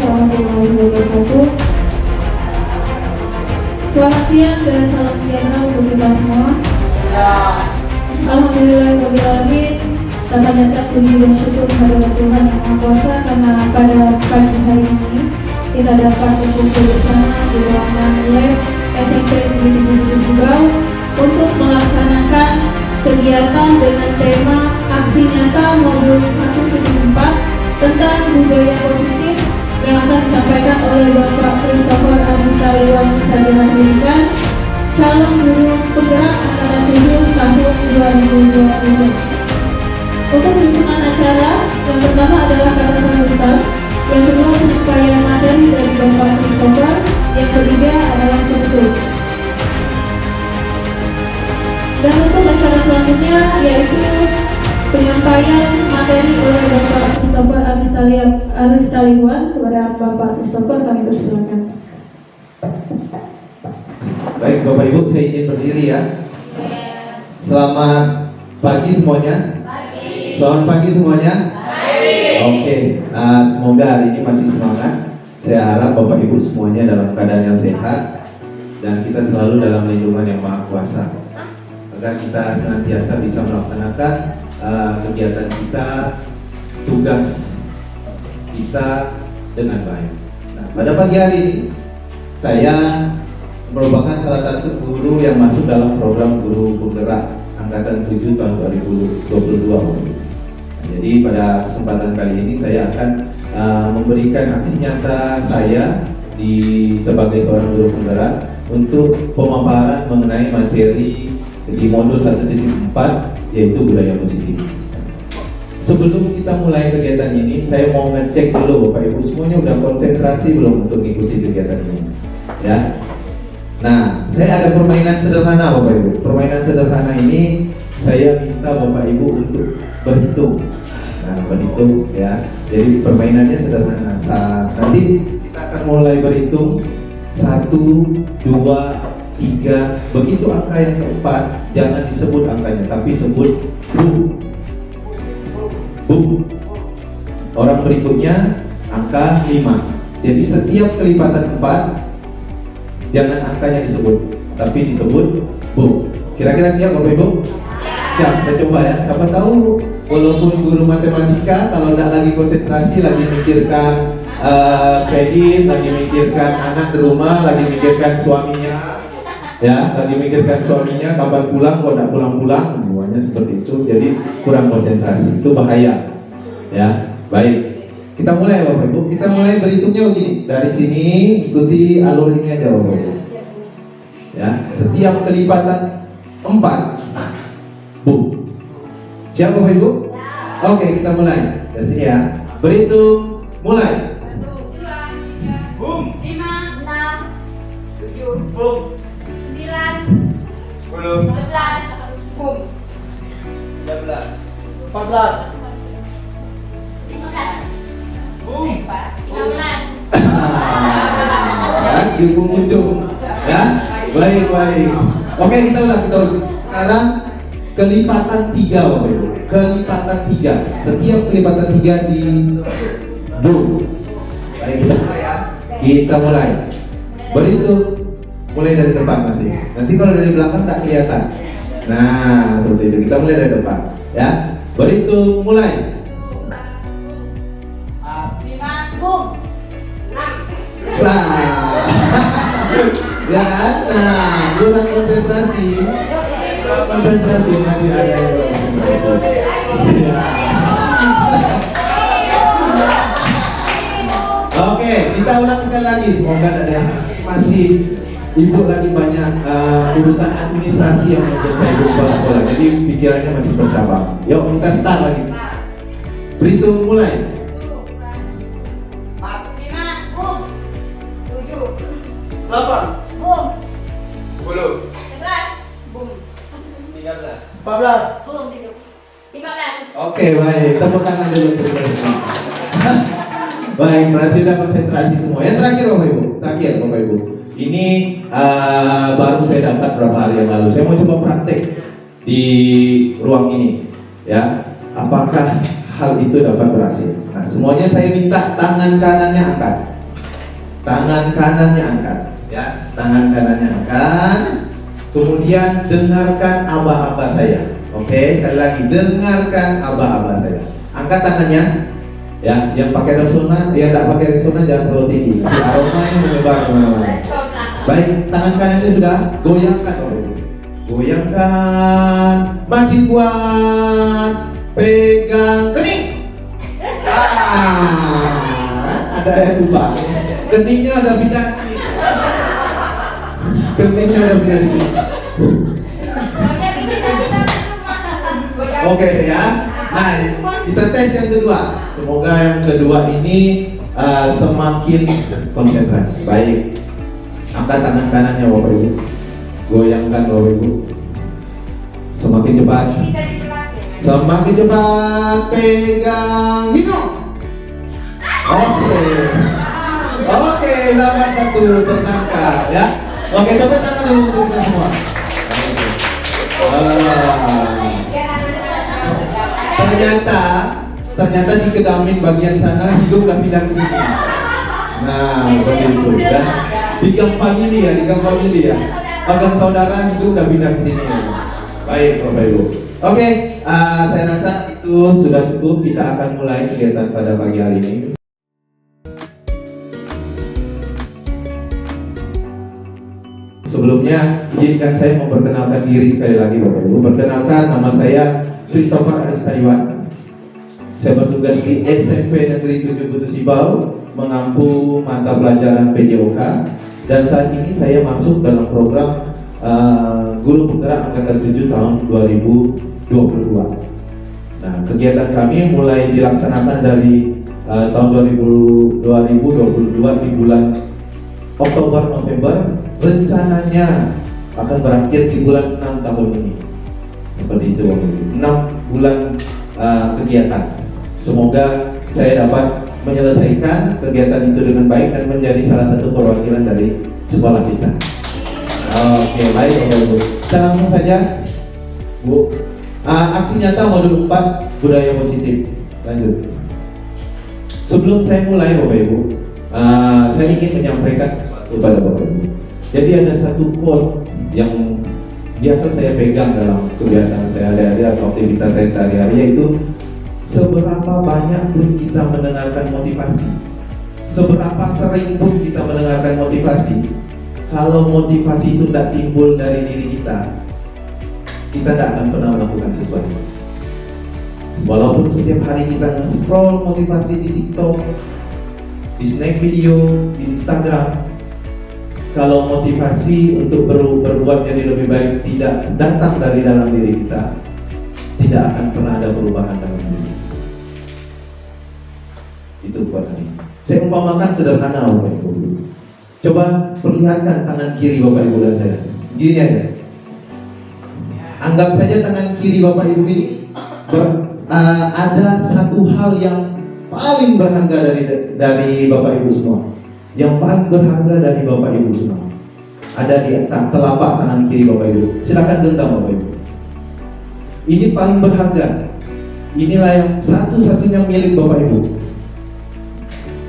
warahmatullahi wabarakatuh. Selamat siang dan salam sejahtera untuk kita semua. Alhamdulillahirrahmanirrahim. Tak panjatkan puji dan syukur kepada Tuhan Yang Maha Kuasa karena pada pagi hari ini kita dapat berkumpul bersama di ruangan lab SMP Negeri 7 Subang untuk melaksanakan kegiatan dengan tema aksi nyata modul 174 tentang budaya positif yang akan disampaikan oleh Bapak Christopher Adistaliwan Sarjana Pendidikan, calon guru penggerak angkatan 7 tahun 2020. Untuk susunan acara, yang pertama adalah kata sambutan, yang kedua penyampaian materi dari Bapak Christopher, yang ketiga adalah penutup. Dan untuk acara selanjutnya yaitu penyampaian materi oleh Bapak Christopher Adistaliwan. Kepada Bapak Christopher kami persilakan. Baik Bapak Ibu, saya izin berdiri ya. Selamat pagi semuanya. Selamat pagi semuanya. Oke, semoga hari ini masih semangat. Saya harap Bapak Ibu semuanya dalam keadaan yang sehat dan kita selalu dalam lindungan Yang Maha Kuasa, agar kita senantiasa bisa melaksanakan kegiatan kita, tugas kita dengan baik. Nah, pada pagi hari ini saya merupakan salah satu guru yang masuk dalam program guru penggerak angkatan 7 tahun 2022. Jadi pada kesempatan kali ini saya akan memberikan aksi nyata saya sebagai seorang guru penggerak untuk pemaparan mengenai materi di modul 1.4 yaitu budaya positif. Sebelum kita mulai kegiatan ini, saya mau ngecek dulu Bapak Ibu semuanya udah konsentrasi belum untuk mengikuti kegiatan ini, ya. Nah, saya ada permainan sederhana Bapak Ibu. Permainan sederhana ini saya minta Bapak Ibu untuk berhitung. Nah, berhitung ya. Jadi permainannya sederhana. Nanti kita akan mulai berhitung 1, 2, 3. Begitu angka yang keempat, jangan disebut angkanya, tapi sebut bu. Bu. Orang berikutnya angka 5. Jadi setiap kelipatan 4, jangan angkanya disebut, tapi disebut bu. Kira-kira siap Bapak Ibu? Siap, kita coba ya. Siapa tahu walaupun guru matematika kalau tidak lagi konsentrasi, lagi mikirkan kredit, lagi mikirkan anak di rumah, lagi mikirkan suaminya, ya, lagi mikirkan suaminya kapan pulang, kok tidak pulang-pulang, semuanya seperti itu. Jadi kurang konsentrasi, itu bahaya. Ya, baik. Kita mulai Bapak Ibu. Kita mulai berhitungnya begini. Dari sini ikuti alur ini aja Bapak Ibu. Ya, setiap kelipatan 4 bu. Siap Bapak Ibu? Oke, kita mulai. Dari sini ya. Berhitung, mulai. 1, 2, 3, Boom. 5, 6, 7, Boom. 9, 10. 12, boom, 13. 14. 15, Boom. 16. Ya, ilmu muncul. Ya, baik. Oke, kita ulang. Sekarang kelipatan 3 Bapak Ibu. Kelipatan 3. Setiap kelipatan 3 di bu. Baik, kita mulai ya. Kita mulai. Berhitung. Mulai dari depan masih. Nanti kalau dari belakang tak kelihatan. Nah, seperti itu. Kita mulai dari depan. Ya. Berhitung, mulai. 5, boom. Nah, ya kan? Nah, kurang konsentrasi. Konsentrasi masih ada yang kurang konsentrasi. Oke, kita ulang sekali lagi. Semoga ada yang masih ibu lagi banyak urusan administrasi yang membuat saya lupa sekolah. Jadi pikirannya masih bercabang. Yuk kita start lagi. Berhitung, mulai. 5, boom. 7, 8. boom. 10. 11, boom. 13. 14. Boom, 15. Oke, baik. Tepuk tangan dulu untuk mereka. Baik, berarti sudah konsentrasi semua. Yang terakhir Bapak Ibu. Terakhir Bapak Ibu. Ini baru saya dapat beberapa hari yang lalu. Saya mau coba praktek di ruang ini. Ya, apakah hal itu dapat berhasil? Nah, semuanya saya minta tangan kanannya angkat. Tangan kanannya angkat, ya. Tangan kanannya angkat. Kemudian dengarkan aba-aba saya. Oke, sekali lagi dengarkan aba-aba saya. Angkat tangannya. Ya, yang pakai resonan, yang tidak pakai resonan jangan terlalu tinggi. Aromanya menyebar kemana-mana. Baik, tangan kanannya sudah goyangkan, goyangkan, makin kuat, pegang kening. Ada yang lupa. Keningnya ada pindah di sini. Keningnya ada pindah di sini. Oke ya. Nah, kita tes yang kedua. Semoga yang kedua ini semakin konsentrasi. Baik. Angkat tangan kanannya Bapak Ibu. Goyangkan Bapak Ibu. Semakin cepat. Semakin cepat. Pegang. Hidup. Oke, dapat satu tersangka ya. Oke, tepuk tangan dulu untuk kita semua. Ternyata di kedamin bagian sana hidung udah pindah ke sini. Nah, begitu ya. Di gang family ya. Gang saudara hidung udah pindah ke sini. Baik, Bapak Ibu. Oke, saya rasa itu sudah cukup. Kita akan mulai kegiatan pada pagi hari ini. Sebelumnya, izinkan saya memperkenalkan diri sekali lagi Bapak Ibu. Perkenalkan, nama saya Christopher Aristaiwan. Saya bertugas di SMP Negeri 7 Putu Sibau, mengampu mata pelajaran PJOK. Dan saat ini saya masuk dalam program Guru Penggerak Angkatan 7 tahun 2022. Nah, kegiatan kami mulai dilaksanakan dari tahun 2022 di bulan Oktober November. Rencananya akan berakhir di bulan 6 tahun ini. Seperti itu, 6 bulan kegiatan. Semoga saya dapat menyelesaikan kegiatan itu dengan baik dan menjadi salah satu perwakilan dari sekolah kita. Oke, baik Bapak Ibu. Kita langsung saja, Bu. Aksi nyata modul 4 budaya positif. Lanjut. Sebelum saya mulai Bapak Ibu, saya ingin menyampaikan sesuatu kepada Bapak Ibu. Jadi ada satu quote yang biasa saya pegang dalam kebiasaan saya hari-hari atau aktivitas saya sehari-hari, yaitu seberapa banyak pun kita mendengarkan motivasi, seberapa sering pun kita mendengarkan motivasi, kalau motivasi itu tidak timbul dari diri kita tidak akan pernah melakukan sesuatu. Walaupun setiap hari kita nge-scroll motivasi di TikTok, di snack video, di Instagram, kalau motivasi untuk berbuat jadi lebih baik tidak datang dari dalam diri kita, tidak akan pernah ada perubahan dalam diri. Itu buat hari. Saya umpamakan sederhana Bapak Ibu. Coba perlihatkan tangan kiri Bapak Ibu dan saya. Gini aja. Anggap saja tangan kiri Bapak Ibu ini ada satu hal yang paling berharga dari Bapak Ibu semua. Yang paling berharga dari Bapak Ibu semua ada di telapak tangan kiri Bapak Ibu. Silakan genggam Bapak Ibu. Ini paling berharga. Inilah yang satu-satunya milik Bapak Ibu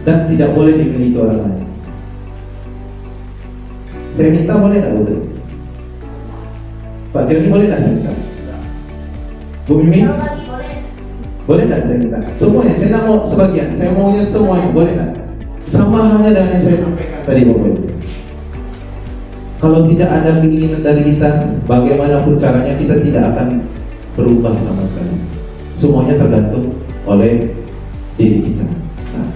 dan tidak boleh dimiliki orang lain. Saya minta boleh tidak Ustaz? Pak Joni boleh tidak saya minta? Bu Mimi? Boleh tidak saya minta? Semuanya, saya tidak mau sebagian, saya maunya semuanya, boleh tidak? Sama halnya dengan yang saya sampaikan tadi Bapak Ibu. Kalau tidak ada keinginan dari kita, bagaimanapun caranya kita tidak akan berubah sama sekali. Semuanya tergantung oleh diri kita. Nah,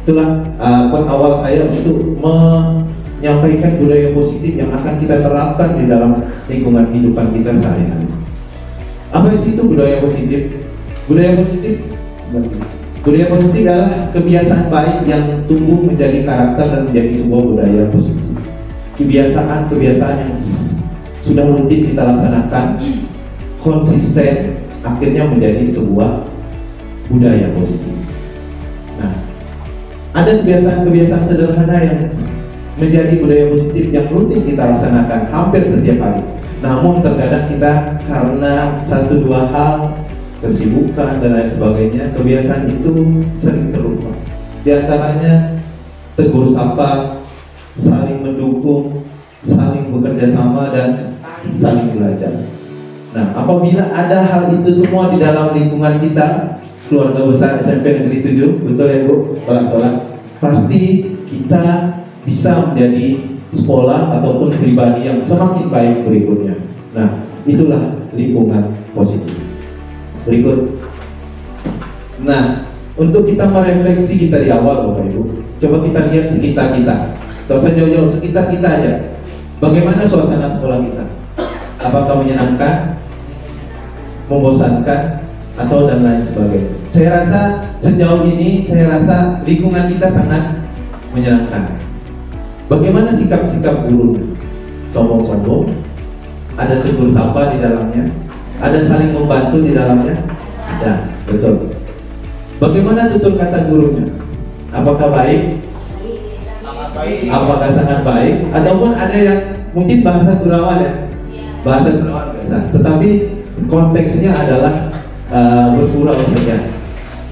itulah poin awal saya untuk menyampaikan budaya positif yang akan kita terapkan di dalam lingkungan kehidupan kita sehari-hari. Apa sih itu budaya positif? Budaya positif adalah kebiasaan baik yang tumbuh menjadi karakter dan menjadi sebuah budaya positif. Kebiasaan yang sudah rutin kita laksanakan, konsisten, akhirnya menjadi sebuah budaya positif. Nah, ada kebiasaan sederhana yang menjadi budaya positif yang rutin kita laksanakan hampir setiap hari. Namun terkadang kita karena satu dua hal, kesibukan dan lain sebagainya, kebiasaan itu sering terlupa. Di antaranya tegur sapa, saling mendukung, saling bekerja sama, dan saling belajar. Nah, apabila ada hal itu semua di dalam lingkungan kita, keluarga besar SMP Negeri 7, betul ya Bu? Sekolah-sekolah, pasti kita bisa menjadi sekolah ataupun pribadi yang semakin baik berikutnya. Nah, itulah lingkungan positif. Berikut. Nah, untuk kita merefleksi kita di awal Bapak Ibu, coba kita lihat sekitar kita. Tidak usah jauh-jauh, sekitar kita aja. Bagaimana suasana sekolah kita? Apakah menyenangkan, membosankan, atau dan lain sebagainya? Saya rasa sejauh ini, lingkungan kita sangat menyenangkan. Bagaimana sikap-sikap gurunya? Sombong-sombong? Ada tegur sapa di dalamnya? Ada saling membantu di dalamnya? Ada, betul. Bagaimana tutur kata gurunya? Apakah baik? Sangat baik. Apakah sangat baik? Ataupun ada yang mungkin bahasa gurauan ya? Bahasa gurauan biasa. Tetapi konteksnya adalah bergurau saja.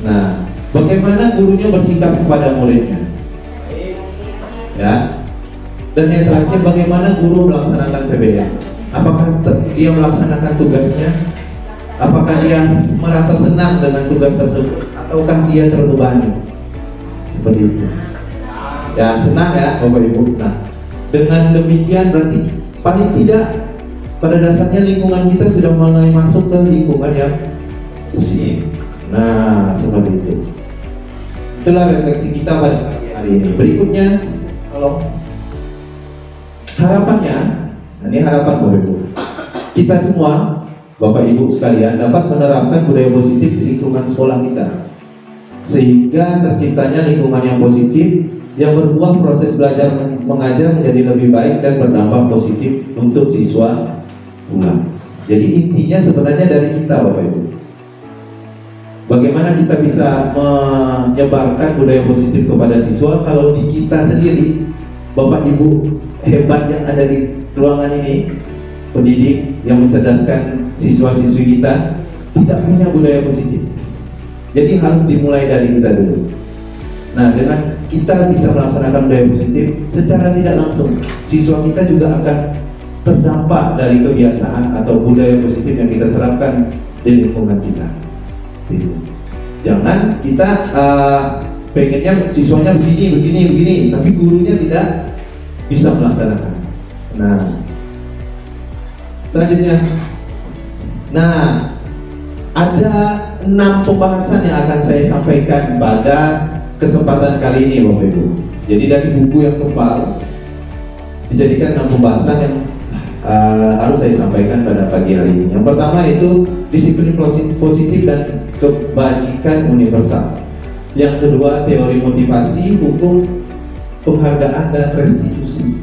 Nah, bagaimana gurunya bersikap kepada muridnya? Ya. Dan yang terakhir, bagaimana guru melaksanakan PBM? Apakah dia melaksanakan tugasnya? Apakah dia merasa senang dengan tugas tersebut? Ataukah dia terbebani? Seperti itu. Ya, senang ya Bapak Ibu. Nah, dengan demikian berarti paling tidak pada dasarnya lingkungan kita sudah mulai masuk ke lingkungan yang positif. Nah, seperti itu. Itulah refleksi kita pada pagi hari ini. Berikutnya, kalau harapannya, ini harapan Bapak Ibu, kita semua Bapak Ibu sekalian dapat menerapkan budaya positif di lingkungan sekolah kita, sehingga terciptanya lingkungan yang positif yang berbuah proses belajar mengajar menjadi lebih baik dan berdampak positif untuk siswa pula. Jadi intinya sebenarnya dari kita Bapak Ibu. Bagaimana kita bisa menyebarkan budaya positif kepada siswa kalau di kita sendiri, Bapak Ibu hebat yang ada di ruangan ini, pendidik yang mencerdaskan siswa-siswi kita, tidak punya budaya positif. Jadi harus dimulai dari kita dulu. Nah, dengan kita bisa melaksanakan budaya positif, secara tidak langsung siswa kita juga akan terdampak dari kebiasaan atau budaya positif yang kita terapkan di lingkungan kita. Jangan kita pengennya siswanya begini, tapi gurunya tidak bisa melaksanakan. Nah, selanjutnya, ada 6 pembahasan yang akan saya sampaikan pada kesempatan kali ini Bapak Ibu. Jadi dari buku yang tebal dijadikan 6 pembahasan yang harus saya sampaikan pada pagi hari ini. Yang pertama itu disiplin positif dan kebajikan universal. Yang kedua teori motivasi, hukum, penghargaan dan restitusi.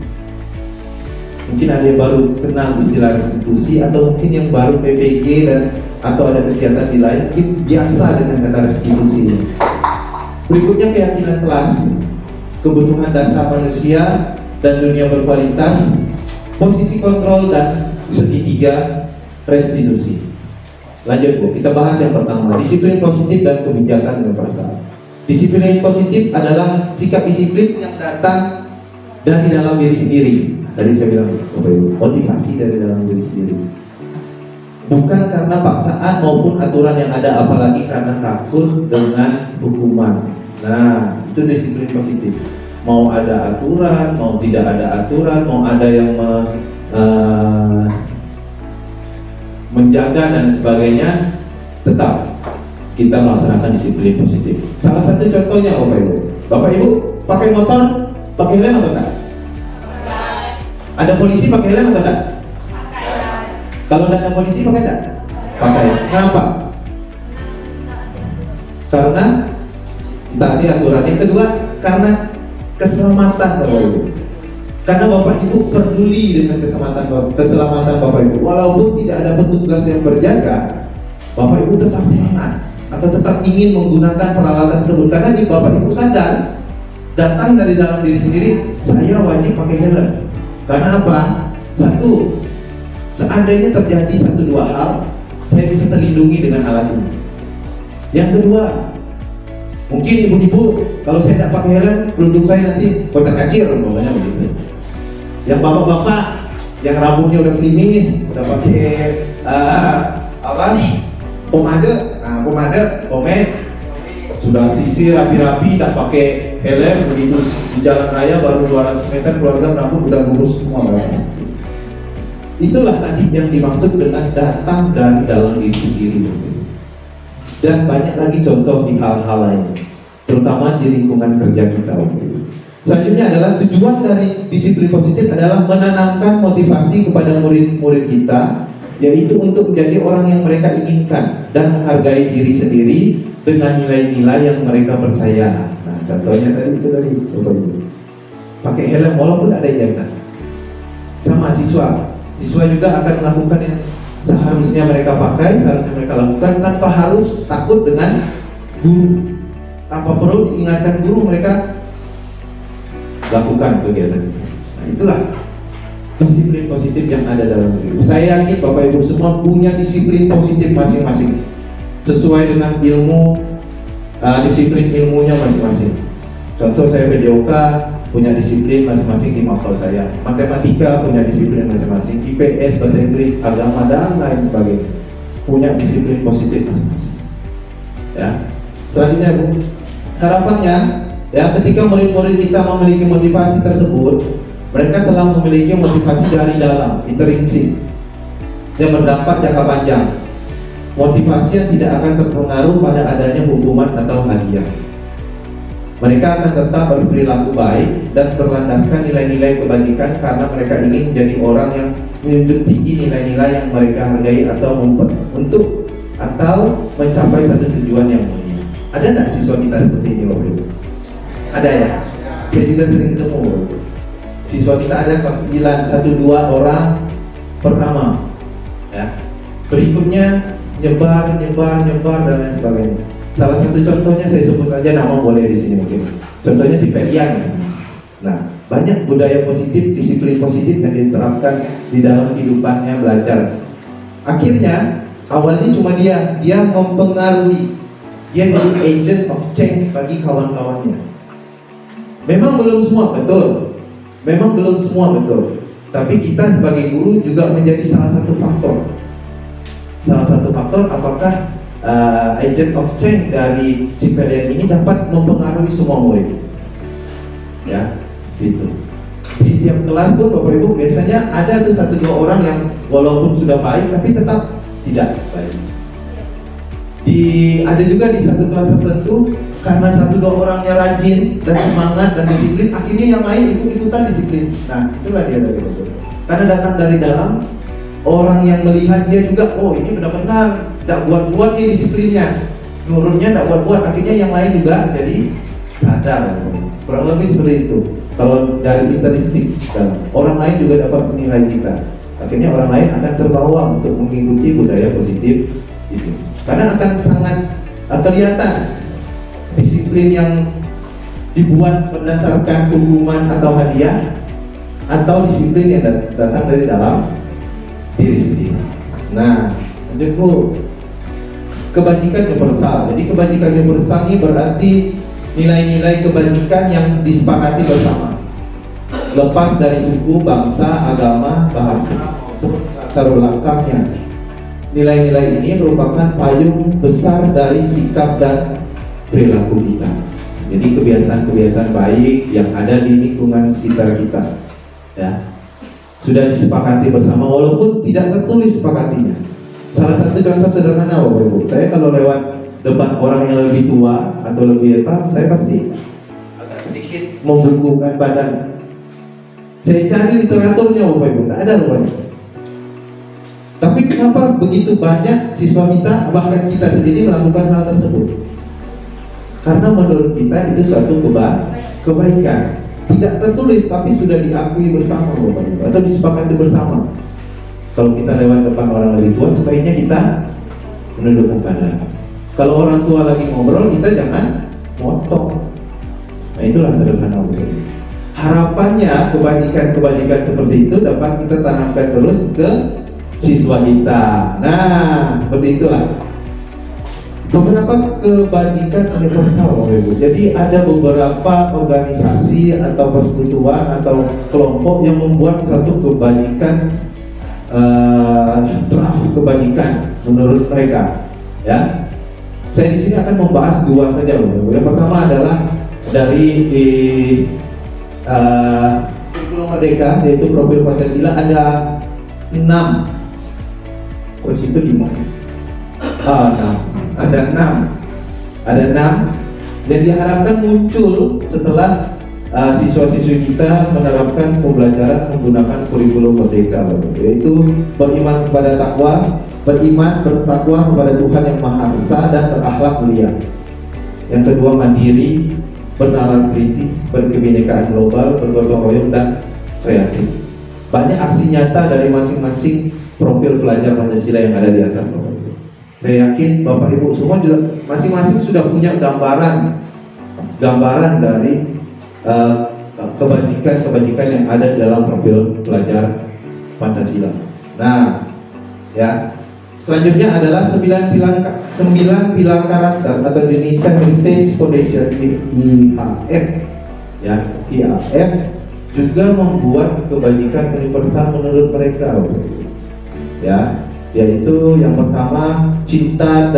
Mungkin ada yang baru kenal istilah restitusi, atau mungkin yang baru PPG dan atau ada kegiatan di lain mungkin biasa dengan kata restitusi. Berikutnya keyakinan kelas, kebutuhan dasar manusia dan dunia berkualitas, posisi kontrol dan segitiga restitusi. Lanjut Bu, kita bahas yang pertama, disiplin positif dan kebijakan universal. Disiplin positif adalah sikap disiplin yang datang dari dalam diri sendiri. Tadi saya bilang, motivasi dari dalam diri sendiri. Bukan karena paksaan maupun aturan yang ada, apalagi karena takut dengan hukuman. Nah, itu disiplin positif. Mau ada aturan, mau tidak ada aturan, mau ada yang menjaga dan sebagainya, tetap kita melaksanakan disiplin positif. Salah satu contohnya Bapak Ibu. Bapak Ibu pakai motor, pakai helm atau enggak? Ada polisi pakai helm atau enggak? Kalau tidak ada polisi pakai enggak? Pakai. Kenapa? Karena taati aturan. Yang kedua, karena keselamatan Bapak Ibu. Karena Bapak Ibu peduli dengan keselamatan Bapak Ibu. Walaupun tidak ada petugas yang berjaga, Bapak Ibu tetap semangat atau tetap ingin menggunakan peralatan tersebut. Karena di Bapak Ibu sadar, datang dari dalam diri sendiri, saya wajib pakai helm. Karena apa? Satu, seandainya terjadi 1-2 hal, saya bisa terlindungi dengan alat ini. Yang kedua, Mungkin ibu-ibu, kalau saya tidak pakai helm, kerudung saya nanti kocar kacir, pokoknya begitu. Yang bapak-bapak, yang rambutnya udah klimis, udah pakai pomade, pomade, sudah sisir rapi-rapi, tidak pakai helm, begitu di jalan raya baru 200 meter keluarga rambut udah lurus semua bapak. Itulah tadi yang dimaksud dengan datang dari dalam diri sendiri. Dan banyak lagi contoh di hal-hal lain, terutama di lingkungan kerja kita. Selanjutnya adalah tujuan dari disiplin positif adalah menanamkan motivasi kepada murid-murid kita, yaitu untuk menjadi orang yang mereka inginkan dan menghargai diri sendiri dengan nilai-nilai yang mereka percaya. Nah, contohnya tadi itu tadi, pakai helm walaupun ada yang jangan. Sama siswa juga akan melakukan yang seharusnya mereka pakai, seharusnya mereka lakukan tanpa harus takut dengan guru. Tanpa perlu diingatkan guru, mereka lakukan kegiatan. Nah, itulah disiplin positif yang ada dalam diri. Saya yakin Bapak Ibu semua punya disiplin positif masing-masing, sesuai dengan ilmu, disiplin ilmunya masing-masing. Contoh saya PJOK punya disiplin masing-masing di mapel saya, matematika punya disiplin masing-masing, IPS, bahasa Inggris, agama dan lain sebagainya punya disiplin positif masing-masing. Ya, selanjutnya Bu, harapannya ya ketika murid-murid kita memiliki motivasi tersebut, mereka telah memiliki motivasi dari dalam, intrinsik, yang berdampak jangka panjang. Motivasi yang tidak akan terpengaruh pada adanya hukuman atau hadiah. Mereka akan tetap berperilaku baik dan berlandaskan nilai-nilai kebajikan karena mereka ingin menjadi orang yang menjunjung tinggi nilai-nilai yang mereka hargai atau mencapai satu tujuan yang mulia. Ada nggak siswa kita seperti ini, Bapak Ibu? Ada ya? Saya juga sering ketemu. Siswa kita ada kelas 9, 1-2 orang pertama. Ya. Berikutnya nyebar dan lain sebagainya. Salah satu contohnya saya sebut aja nama boleh di sini mungkin. Contohnya si Ferian. Nah, banyak budaya positif, disiplin positif yang diterapkan di dalam kehidupannya belajar. Akhirnya awalnya cuma dia mempengaruhi, dia jadi agent of change bagi kawan-kawannya. Memang belum semua betul, tapi kita sebagai guru juga menjadi salah satu faktor. Apakah agent of change dari si Ferian ini dapat mempengaruhi semua murid. Ya, gitu. Di tiap kelas pun Bapak Ibu biasanya ada tuh 1-2 orang yang walaupun sudah baik tapi tetap tidak baik. Ada juga di satu kelas tertentu karena 1-2 orangnya rajin dan semangat dan disiplin, akhirnya yang lain ikut-ikutan disiplin. Nah, itulah dia tadi Bapak. Karena datang dari dalam, orang yang melihat dia juga, oh ini benar-benar tidak buat-buat nih disiplinnya, nurunnya tidak buat-buat, akhirnya yang lain juga jadi sadar. Kurang lebih seperti itu. Kalau dari intrinsik, orang lain juga dapat menilai kita. Akhirnya orang lain akan terbawa untuk mengikuti budaya positif itu. Karena akan sangat kelihatan disiplin yang dibuat berdasarkan hukuman atau hadiah, atau disiplin yang datang dari dalam diri sendiri. Nah, lanjut Bu, kebajikan universal. Jadi kebajikan universal ini berarti nilai-nilai kebajikan yang disepakati bersama, lepas dari suku, bangsa, agama, bahasa, latar belakangnya. Nilai-nilai ini merupakan payung besar dari sikap dan perilaku kita. Jadi kebiasaan-kebiasaan baik yang ada di lingkungan sekitar kita, ya, sudah disepakati bersama walaupun tidak tertulis sepakatinya. Salah satu contoh sederhana Bapak Ibu, saya kalau lewat depan orang yang lebih tua atau lebih apa, saya pasti agak sedikit membungkukkan badan. Saya cari literaturnya Bapak Ibu, tidak ada rupanya. Tapi kenapa begitu banyak siswa kita, bahkan kita sendiri melakukan hal tersebut? Karena menurut kita itu suatu kebaikan. Tidak tertulis tapi sudah diakui bersama Bapak Ibu, atau disepakati bersama. Kalau kita lewat depan orang lebih tua, sebaiknya kita menundukkan badan. Kalau orang tua lagi ngobrol, kita jangan motong. Nah, itulah sederhana Bapak Ibu. Harapannya kebajikan seperti itu dapat kita tanamkan terus ke siswa kita. Nah, seperti itulah. beberapa kebajikan universal Bapak Ibu. Jadi ada beberapa organisasi atau persekutuan atau kelompok yang membuat satu kebajikan, draft kebajikan menurut mereka. Ya, saya di sini akan membahas dua saja Bapak Ibu. Yang pertama adalah dari kurikulum Merdeka, yaitu profil Pancasila ada 6. Oh, situ 5. Ada 6 dan diharapkan muncul setelah siswa-siswi kita menerapkan pembelajaran menggunakan kurikulum Merdeka, yaitu beriman kepada takwa, bertakwa kepada Tuhan yang Maha Esa dan berakhlak mulia. Yang kedua, mandiri, bernalar kritis, berkebinekaan global, bergotong royong dan kreatif. Banyak aksi nyata dari masing-masing profil pelajar Pancasila yang ada di atas Bapak Ibu. Saya yakin Bapak Ibu semua juga masing-masing sudah punya gambaran dari kebajikan yang ada di dalam profil pelajar Pancasila. Nah, ya, selanjutnya adalah 9 pilar karakter atau Indonesia Heritage Foundation IHF. Ya, IHF juga membuat kebajikan universal menurut mereka. Ya, yaitu yang pertama cinta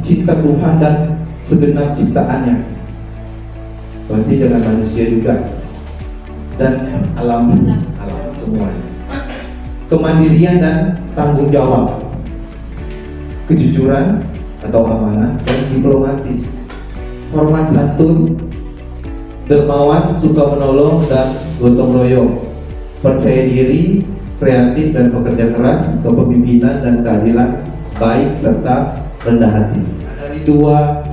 Tuhan dan segenap ciptaannya, berarti dengan manusia juga dan alam semuanya. Kemandirian dan tanggung jawab, kejujuran atau amanah dan diplomatis, hormat santun, dermawan, suka menolong dan gotong royong, percaya diri, kreatif dan pekerja keras, kepemimpinan dan keadilan baik serta rendah hati. Dari dua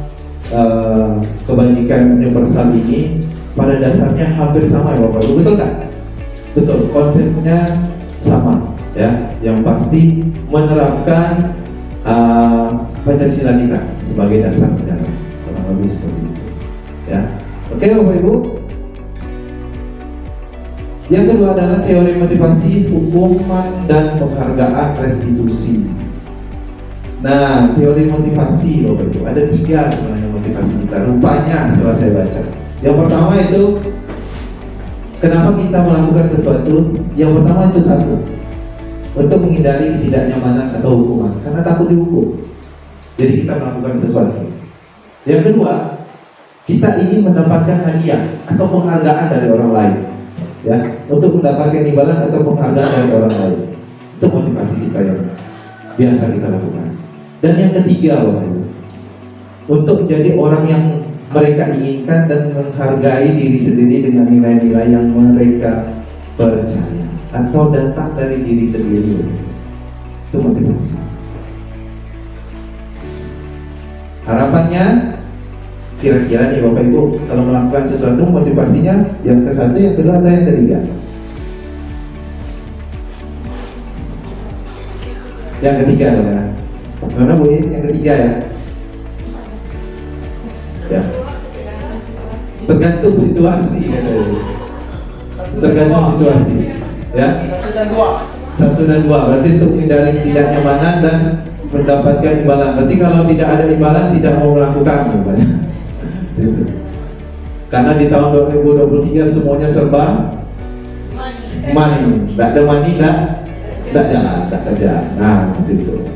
kebajikan universal ini pada dasarnya hampir sama ya Bapak Ibu, betul kan? Betul, konsepnya sama ya, yang pasti menerapkan Pancasila kita sebagai dasar negara, kurang lebih seperti itu ya. Oke Bapak Ibu. Yang kedua adalah teori motivasi, hukuman dan penghargaan restitusi. Nah, teori motivasi Bapak Ibu, ada 3 sebenarnya motivasi kita rupanya setelah saya baca. Yang pertama itu, kenapa kita melakukan sesuatu? Yang pertama itu satu, untuk menghindari ketidaknyamanan atau hukuman, karena takut dihukum. Jadi kita melakukan sesuatu. Yang kedua, kita ingin mendapatkan hadiah atau penghargaan dari orang lain. Ya, untuk mendapatkan imbalan atau penghargaan dari orang lain. Itu motivasi kita yang biasa kita lakukan. Dan yang ketiga Bapak Ibu, untuk menjadi orang yang mereka inginkan dan menghargai diri sendiri dengan nilai-nilai yang mereka percaya atau datang dari diri sendiri. Itu motivasi. Harapannya kira-kira nih Bapak Ibu, kalau melakukan sesuatu motivasinya yang ke satu, yang kedua, atau yang ketiga? Yang ketiga ya. Mana Bu? Yang ketiga ya. Ya. Tergantung situasi ya. Tergantung situasi. Ya. 1 dan 2. Berarti untuk menghindari ketidaknyamanan dan mendapatkan imbalan. Berarti kalau tidak ada imbalan tidak mau melakukan. Karena di tahun 2023 semuanya serba money. Tidak ada money, tidak jalan, tidak kerja. Nah, itu.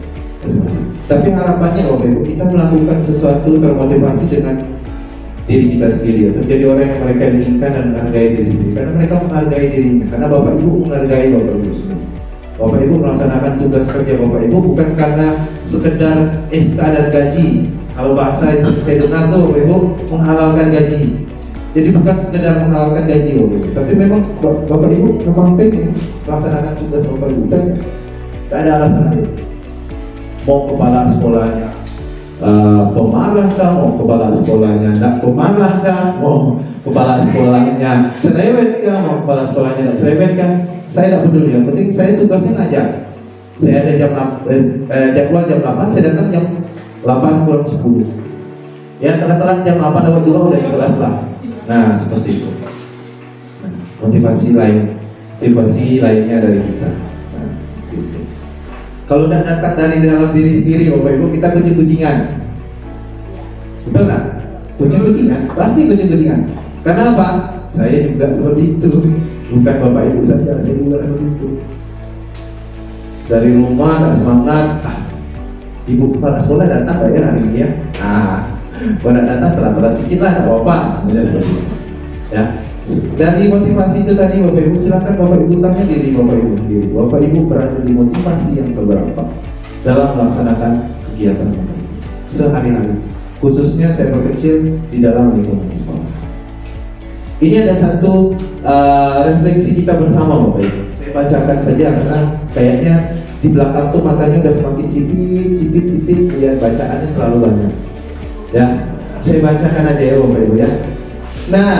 Tapi harapannya Bapak Ibu, kita melakukan sesuatu termotivasi dengan diri kita sendiri, atau jadi orang yang mereka inginkan dan menghargai diri sendiri. Karena mereka menghargai dirinya, karena Bapak Ibu menghargai Bapak Ibu semua. Bapak Ibu melaksanakan tugas kerja Bapak Ibu bukan karena sekedar SK dan gaji. Kalau bahasa yang saya dengar tuh Bapak Ibu menghalalkan gaji. Jadi bukan sekedar menghalalkan gaji Bapak Ibu, tapi memang Bapak Ibu memang pengen melaksanakan tugas Bapak Ibu. Tidak ada alasan lain. Mau kepala sekolahnya pemarah kah, mau kepala sekolahnya tidak pemarah kah, mau kepala sekolahnya cerewet kah, mau kepala sekolahnya tidak cerewet kah, saya tidak peduli. Yang penting saya tugasnya ngajar. Saya ada jadwal jam 8, saya datang jam 8 kurang 10. Ya telat-telat jam 8 lewat 2 udah di kelas lah. Nah seperti itu. Nah, motivasi lainnya dari kita. Nah, gitu. Kalau tidak datang dari dalam diri sendiri Bapak Ibu, kita kucing-kucingan. Betul nggak? Kucing-kucingan, pasti kucing-kucingan. Karena apa? Saya juga seperti itu. Bukan Bapak Ibu saja, saya juga seperti itu. Dari rumah nggak semangat, ibu kepala sekolah datang nggak ya hari ini ya? Kalau nggak datang telat-telat sedikit lah, nggak apa-apa. Seperti itu. Ya. Dari motivasi itu tadi Bapak Ibu, silakan Bapak Ibu tanya diri Bapak Ibu sendiri. Bapak Ibu berada di motivasi yang keberapa dalam melaksanakan kegiatan Bapak Ibu sehari-hari, khususnya saya berkecil di dalam lingkungan sekolah. Ini ada satu refleksi kita bersama Bapak Ibu. Saya bacakan saja karena kayaknya di belakang tuh matanya udah semakin sipit, melihat bacaannya terlalu banyak. Ya, saya bacakan aja ya Bapak Ibu ya. Nah,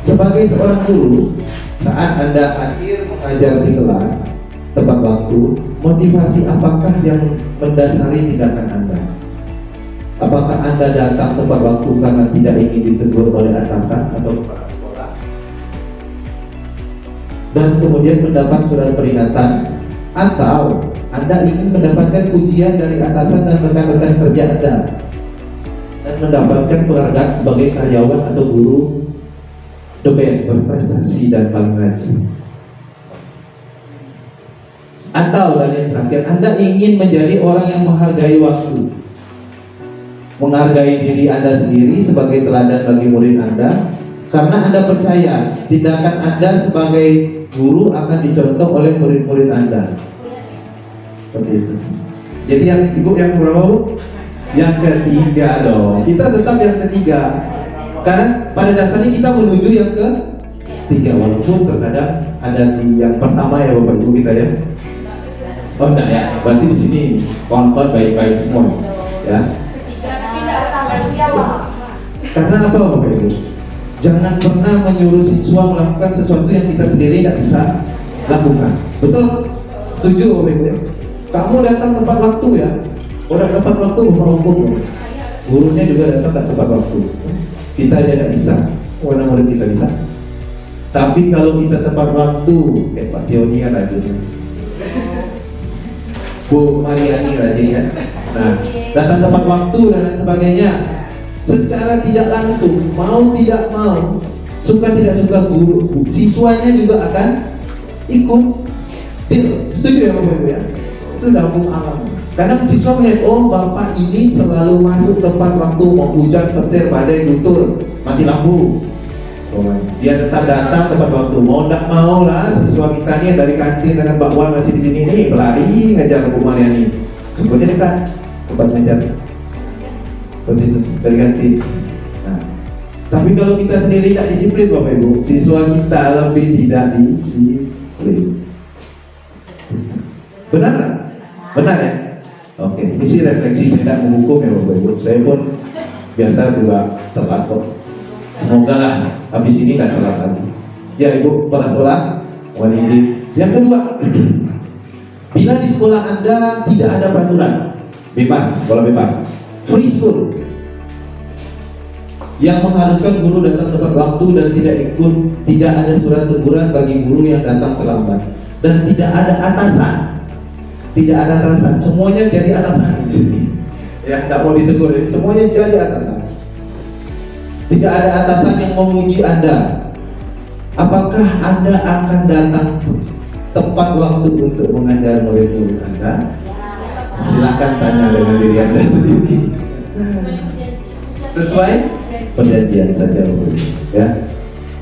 sebagai seorang guru, saat Anda akhir mengajar di kelas tepat waktu, motivasi apakah yang mendasari tindakan Anda? Apakah Anda datang tepat waktu karena tidak ingin ditegur oleh atasan atau kepala sekolah dan kemudian mendapat surat peringatan, atau Anda ingin mendapatkan pujian dari atasan dan rekan-rekan kerja Anda dan mendapatkan penghargaan sebagai karyawan atau guru the best, berprestasi dan paling rajin? Atau dan yang terakhir, Anda ingin menjadi orang yang menghargai waktu, menghargai diri Anda sendiri sebagai teladan bagi murid Anda, karena Anda percaya tindakan Anda sebagai guru akan dicontoh oleh murid-murid Anda. Seperti itu. Jadi yang ibu yang berapa Bu? Yang ketiga dong. Kita tetap yang ketiga. Karena pada dasarnya kita menuju yang ketiga, walaupun terkadang ada di yang pertama ya Bapak Ibu kita ya. Oh enggak ya, berarti di sini konten baik-baik semua ya. Tidak sampai jawab. Karena apa Bapak Ibu? Jangan pernah menyuruh siswa melakukan sesuatu yang kita sendiri tidak bisa lakukan. Betul? Setuju Bapak Ibu? Kamu datang tepat waktu ya. Orang tepat waktu bukan hukum. Gurunya juga datang tak tepat waktu. Kita aja tidak bisa, mana murid kita bisa. Tapi kalau kita tepat waktu, Pak Tioni kan rajin, Bu Mariani rajin kan. Nah, datang tepat waktu dan lain sebagainya. Secara tidak langsung, mau tidak mau, suka tidak suka guru, siswanya juga akan ikut. Setuju ya Bapak Ibu ya? Itu udah hukum alam. Karena siswa melihat, oh bapak ini selalu masuk tepat waktu, mau hujan, petir, badai, guntur, mati lampu. Dia tetap datang tepat waktu. Mau tidak mau lah, siswa kita nih dari kantin dengan Mbak Wan masih di sini nih, pelari ngajar Bu Mariani. Sebenarnya dekat tempat ngajar. Seperti itu dari kantin. Nah, tapi kalau kita sendiri tidak disiplin Bapak Ibu, siswa kita lebih tidak disiplin. Benar nggak? Benar ya? Oke, ini sih refleksi, saya tidak menghukum ya Bapak Ibu. Saya pun biasa juga telat kok. Semoga lah habis ini tidak telat lagi. Ya Ibu, kepala sekolah, mohon izin. Yang kedua, bila di sekolah Anda tidak ada peraturan, bebas, sekolah bebas, free school, yang mengharuskan guru datang tepat waktu dan tidak ada surat teguran bagi guru yang datang terlambat, dan tidak ada atasan. Tidak ada atasan, semuanya jadi atasan di sini. Ya, tidak mau ditegur, semuanya jadi atasan. Tidak ada atasan yang memuji Anda. Apakah Anda akan datang tepat waktu untuk mengajar murid-murid Anda? Silakan tanya dengan diri Anda sendiri. Sesuai perjanjian saja, ya.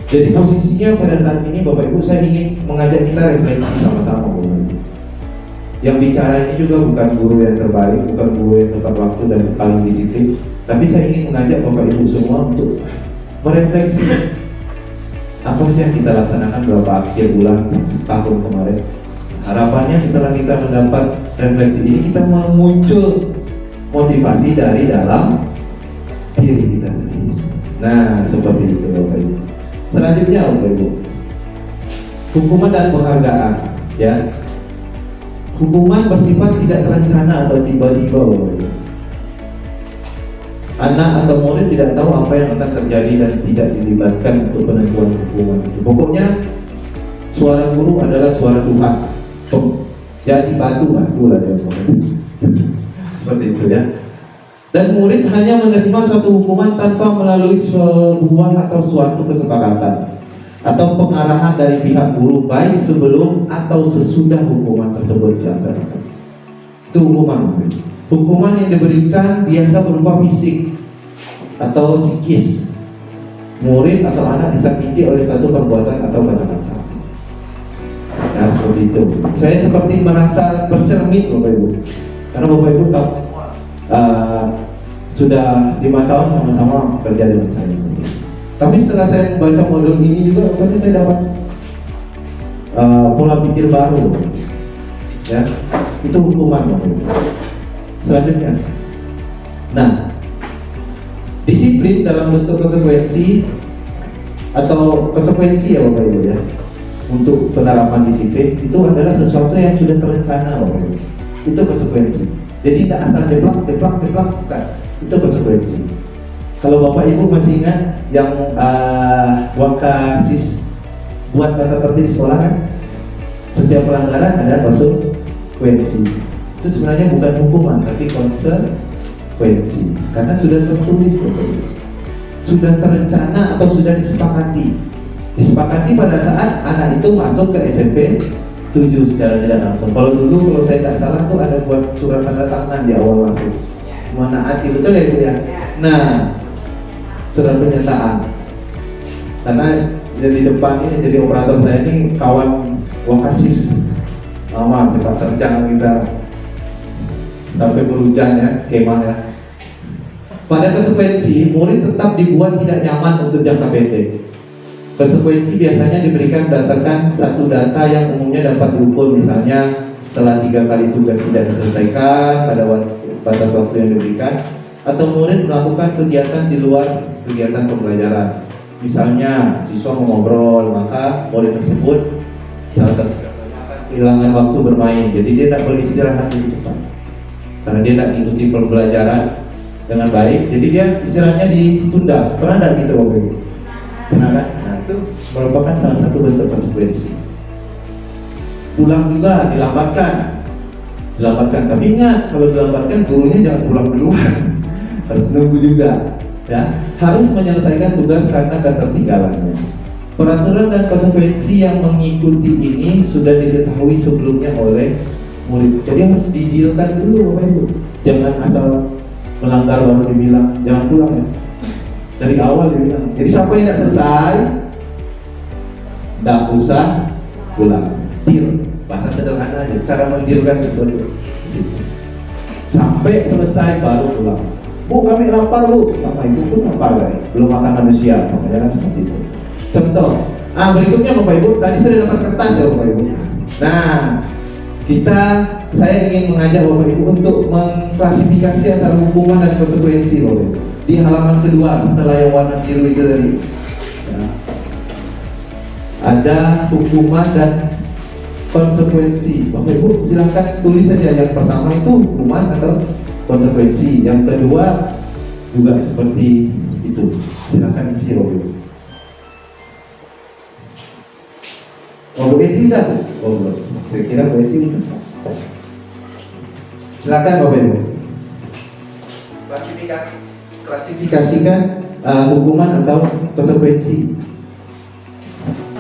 Jadi posisinya pada saat ini Bapak Ibu, saya ingin mengajak kita refleksi sama-sama Bapak Ibu. Yang bicara ini juga bukan guru yang terbaik, bukan guru yang tepat waktu dan paling disiplin, tapi saya ingin mengajak Bapak Ibu semua untuk merefleksi apa sih yang kita laksanakan beberapa akhir bulan setahun kemarin. Harapannya setelah kita mendapat refleksi ini, kita muncul motivasi dari dalam diri kita sendiri. Nah, seperti itu Bapak Ibu. Selanjutnya Bapak Ibu, hukuman dan penghargaan, ya. Hukuman bersifat tidak terencana atau tiba-tiba Bapak Ibu. Anak atau murid tidak tahu apa yang akan terjadi dan tidak dilibatkan untuk penentuan hukuman itu. Pokoknya suara guru adalah suara Tuhan. Jadi batu lah dia. Seperti itu ya. Dan murid hanya menerima suatu hukuman tanpa melalui sebuah atau suatu kesepakatan atau pengarahan dari pihak guru, baik sebelum atau sesudah hukuman tersebut dilaksanakan. Itu hukuman. Hukuman yang diberikan biasa berupa fisik atau psikis. Murid atau anak disakiti oleh suatu perbuatan atau kata-kata. Ya, seperti itu. Saya seperti merasa bercermin, Bapak Ibu, karena Bapak Ibu tahu sudah 5 tahun sama-sama kerja dengan saya. Tapi setelah saya membaca modul ini juga, berarti saya dapat pola pikir baru. Ya, itu hukuman, Bapak Ibu. Selanjutnya, nah, disiplin dalam bentuk konsekuensi atau konsekuensi ya Bapak Ibu ya, untuk penerapan disiplin itu adalah sesuatu yang sudah terencana Bapak Ibu. Itu konsekuensi. Jadi tidak asal jeplak bukan. Itu konsekuensi. Kalau Bapak Ibu masih ingat yang Wakasis buat tata tertib sekolah kan, setiap pelanggaran ada konsekuensi. Itu sebenarnya bukan hukuman tapi konsekuensi, karena sudah tertulis Bapak Ibu. Sudah terencana atau sudah disepakati pada saat anak itu masuk ke SMP 7 secara tidak langsung. Kalau dulu saya tidak salah tuh ada buat surat tanda tangan di awal masuk. Menaati, betul ya Ibu ya? Nah, surat pernyataan. Karena di depan ini jadi operator saya ini kawan Wakasis. Mama sepak terjang kita sampai berhujan ya, kemah ya. Pada konsekuensi, murid tetap dibuat tidak nyaman untuk jangka pendek. Konsekuensi biasanya diberikan berdasarkan satu data yang umumnya dapat diukur, misalnya setelah 3 kali tugas tidak diselesaikan pada batas waktu yang diberikan, atau murid melakukan kegiatan di luar kegiatan pembelajaran. Misalnya siswa mengobrol, maka murid tersebut salah satu akan kehilangan waktu bermain, jadi dia tidak boleh istirahat lebih cepat karena dia tidak mengikuti pembelajaran dengan baik, jadi dia istirahatnya ditunda. Pernah tidak gitu Bapak Ibu? Pernah kan? Nah, itu merupakan salah satu bentuk konsekuensi. Pulang juga dilambatkan, tapi ingat, kalau dilambatkan gurunya jangan pulang duluan, harus nunggu juga ya, harus menyelesaikan tugas karena ketertinggalannya. Peraturan dan konsekuensi yang mengikuti ini sudah diketahui sebelumnya oleh murid, jadi harus didealkan dulu Bapak Ibu. Jangan asal melanggar baru dibilang jangan pulang ya, dari awal dibilang. Jadi siapa yang tidak selesai tidak usah pulang. Deal, bahasa sederhana aja, cara mendealkan sesuatu. Sampai selesai baru pulang. Bu, kami lapar Bu, sama itu pun lapar guys, belum makan manusia, makanya kan seperti itu. Contoh, berikutnya Bapak Ibu, tadi sudah dapat kertas ya Bapak Ibu. Nah, saya ingin mengajak Bapak Ibu untuk mengklasifikasi antara hukuman dan konsekuensi Bapak Ibu. Di halaman kedua setelah yang warna biru itu tadi ya, ada hukuman dan konsekuensi. Bapak Ibu silahkan tulis saja, yang pertama itu hukuman atau konsekuensi, yang kedua juga seperti itu. Silahkan isi Bapak Ibu. Oh, tidak. Oh, saya kira berarti silakan Bapak Ibu. Klasifikasikan hukuman atau konsekuensi.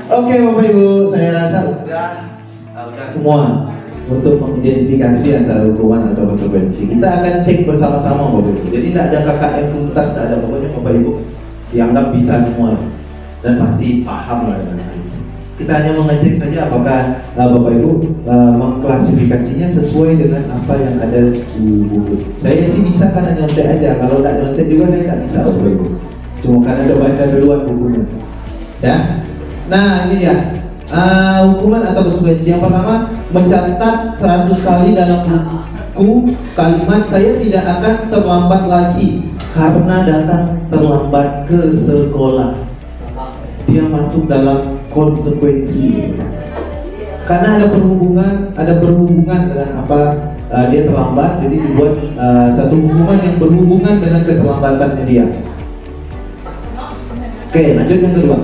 Oke Bapak Ibu, saya rasa sudah semua untuk mengidentifikasi antara hukuman atau konsekuensi. Kita akan cek bersama-sama Bapak Ibu. Jadi tidak ada KKM tuntas, tidak ada, pokoknya Bapak Ibu dianggap bisa semua dan pasti paham lah dengan itu. Kita hanya mengecek saja apakah Bapak Ibu mengklasifikasinya sesuai dengan apa yang ada di buku. Saya sih bisa karena nyontek aja, kalau tidak nyontek juga saya tidak bisa Bapak Ibu. Cuma karena udah baca duluan bukunya. Ya. Nah ini dia hukuman atau konsekuensi. Yang pertama, mencatat 100 kali dalam buku kalimat saya tidak akan terlambat lagi karena datang terlambat ke sekolah. Dia masuk dalam konsekuensi karena ada berhubungan dengan apa dia terlambat, jadi dibuat satu hukuman yang berhubungan dengan keterlambatannya dia. Oke, lanjut yang kedua.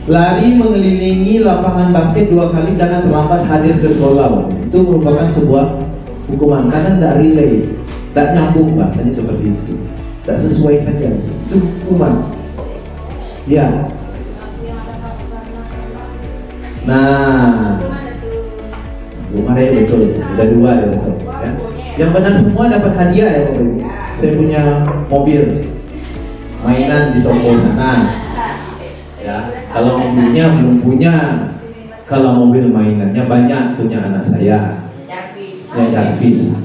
Lari mengelilingi lapangan basket 2 kali karena terlambat hadir ke sekolah. Itu merupakan sebuah hukuman karena tidak relay. Tak nyambung bahasanya seperti itu, tak sesuai saja, itu hukuman. Ya. Nah, hukuman ya betul, ada dua ya betul. Ya. Yang benar semua dapat hadiah ya Bapak Ibu. Saya punya mobil mainan di toko sana. Ya, kalau mobilnya belum punya, kalau mobil mainannya banyak punya anak saya. Ya Jarvis.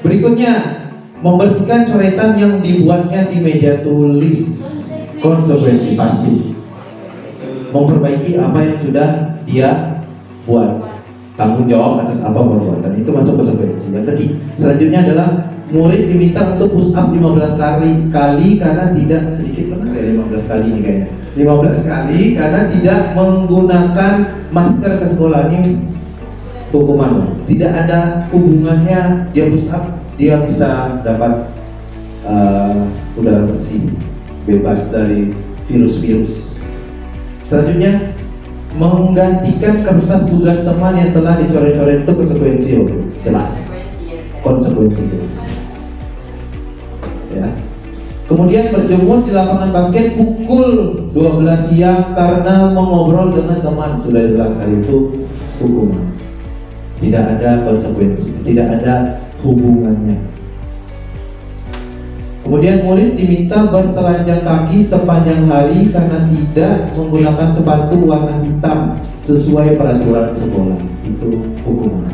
Berikutnya, membersihkan coretan yang dibuatnya di meja tulis. Konsekuensi pasti. Memperbaiki apa yang sudah dia buat. Tanggung jawab atas apa perbuatan itu masuk konsekuensi. Yang ketiga, selanjutnya adalah murid diminta untuk push up 15 kali karena tidak, sedikit benar ya 15 kali ini kayaknya. 15 kali karena tidak menggunakan masker ke sekolah. Ini hukuman. Tidak ada hubungannya dia push up, dia bisa dapat udara bersih, bebas dari virus-virus. Selanjutnya, menggantikan kertas tugas teman yang telah dicoret-coret itu konsekuensi jelas. Konsekuensi jelas. Ya. Kemudian berjemur di lapangan basket pukul 12 siang karena mengobrol dengan teman, sudah jelas hal itu hukuman. Tidak ada konsekuensi, tidak ada hubungannya. Kemudian murid diminta bertelanjang kaki sepanjang hari karena tidak menggunakan sepatu warna hitam sesuai peraturan sekolah. Itu hukuman.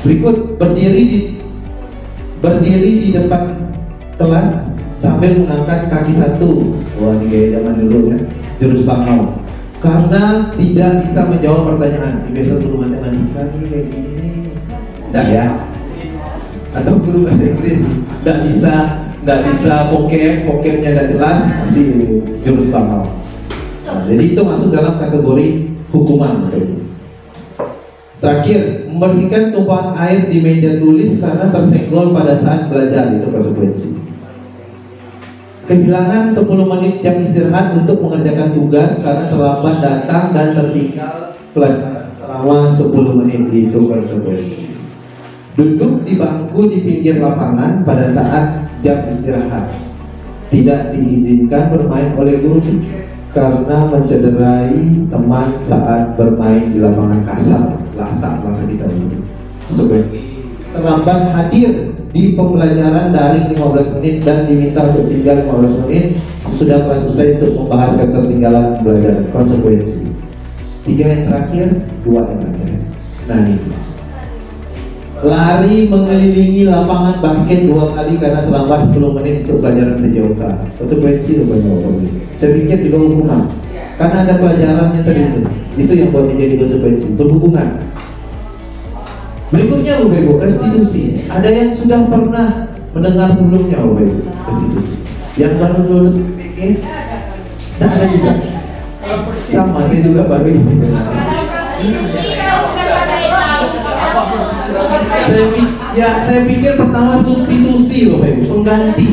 Berikut, berdiri di depan kelas sambil mengangkat kaki satu. Wah, ini gaya zaman dulu ya, jurus bangau. Karena tidak bisa menjawab pertanyaan. Biasa guru matematika ini kayak gini. Dah ya. Atau guru bahasa Inggris tidak bisa vocabnya tidak jelas, masih jurus bangau. Nah, jadi itu masuk dalam kategori hukuman. Terakhir, membersihkan tumpahan air di meja tulis karena tersenggol pada saat belajar, itu konsekuensi. Kehilangan 10 menit jam istirahat untuk mengerjakan tugas karena terlambat datang dan tertinggal pelajaran selama 10 menit, itu konsekuensi. Duduk di bangku di pinggir lapangan pada saat jam istirahat. Tidak diizinkan bermain oleh guru karena mencederai teman saat bermain di lapangan kasar, bahasa kita dulu. Terlambat hadir di pembelajaran daring 15 menit dan diminta untuk tinggal 15 menit sesudah kelas selesai untuk membahas ketertinggalan belajar, konsekuensi. 3 yang terakhir, 2 yang terakhir. Nah ini, lari mengelilingi lapangan basket 2 kali karena terlambat 10 menit untuk pelajaran PJOK. Konsekuensi itu banyak. Saya pikir juga hukuman, karena ada pelajarannya tadi itu yang buat menjadi konsekuensi, berhubungan. Berikutnya Bapak Ibu, restitusi. Ada yang sudah pernah mendengar sebelumnya Bapak Ibu, restitusi. Yang baru lulus PPG, tidak ada juga. Sama, saya juga baru ini. Saya pikir pertama substitusi Bapak Ibu, pengganti.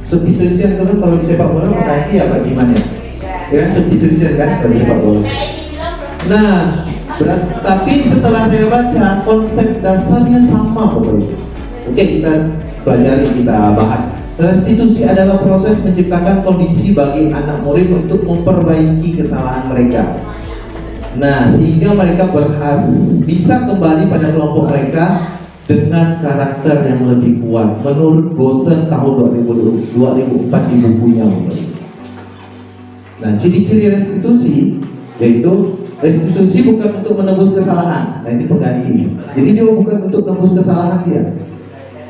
Substitusi yang kan kalau di sepak bola pengganti apa gimana? Ya substitusi kan kalau di sepak bola. Nah, tapi setelah saya baca konsep dasarnya sama Bapak Ibu. Oke, kita pelajari, kita bahas. Restitusi adalah proses menciptakan kondisi bagi anak murid untuk memperbaiki kesalahan mereka. Nah, sehingga mereka bisa kembali pada kelompok mereka dengan karakter yang lebih kuat menurut Gosen tahun 2004 di bukunya. Nah, ciri-ciri restitusi yaitu restitusi bukan untuk menebus kesalahan. Nah, ini pengganti. Jadi dia bukan untuk menebus kesalahan dia,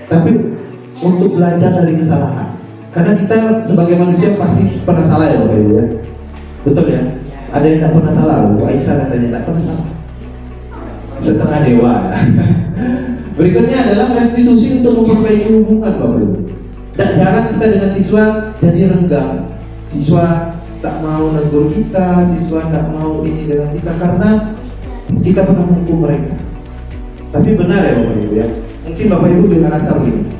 tapi untuk belajar dari kesalahan. Karena kita sebagai manusia pasti pernah salah ya Bapak Ibu ya. Betul ya? Ada yang tak pernah salah, Bu Aisyah katanya tak pernah salah. Setengah dewa. Berikutnya adalah restitusi untuk memperbaiki hubungan Bapak Ibu. Tak jarang kita dengan siswa jadi renggang. Siswa tak mau negur kita, siswa tak mau ini dengan kita karena kita pernah menghukum mereka. Tapi benar ya Bapak Ibu ya. Mungkin Bapak Ibu dengan rasa begini.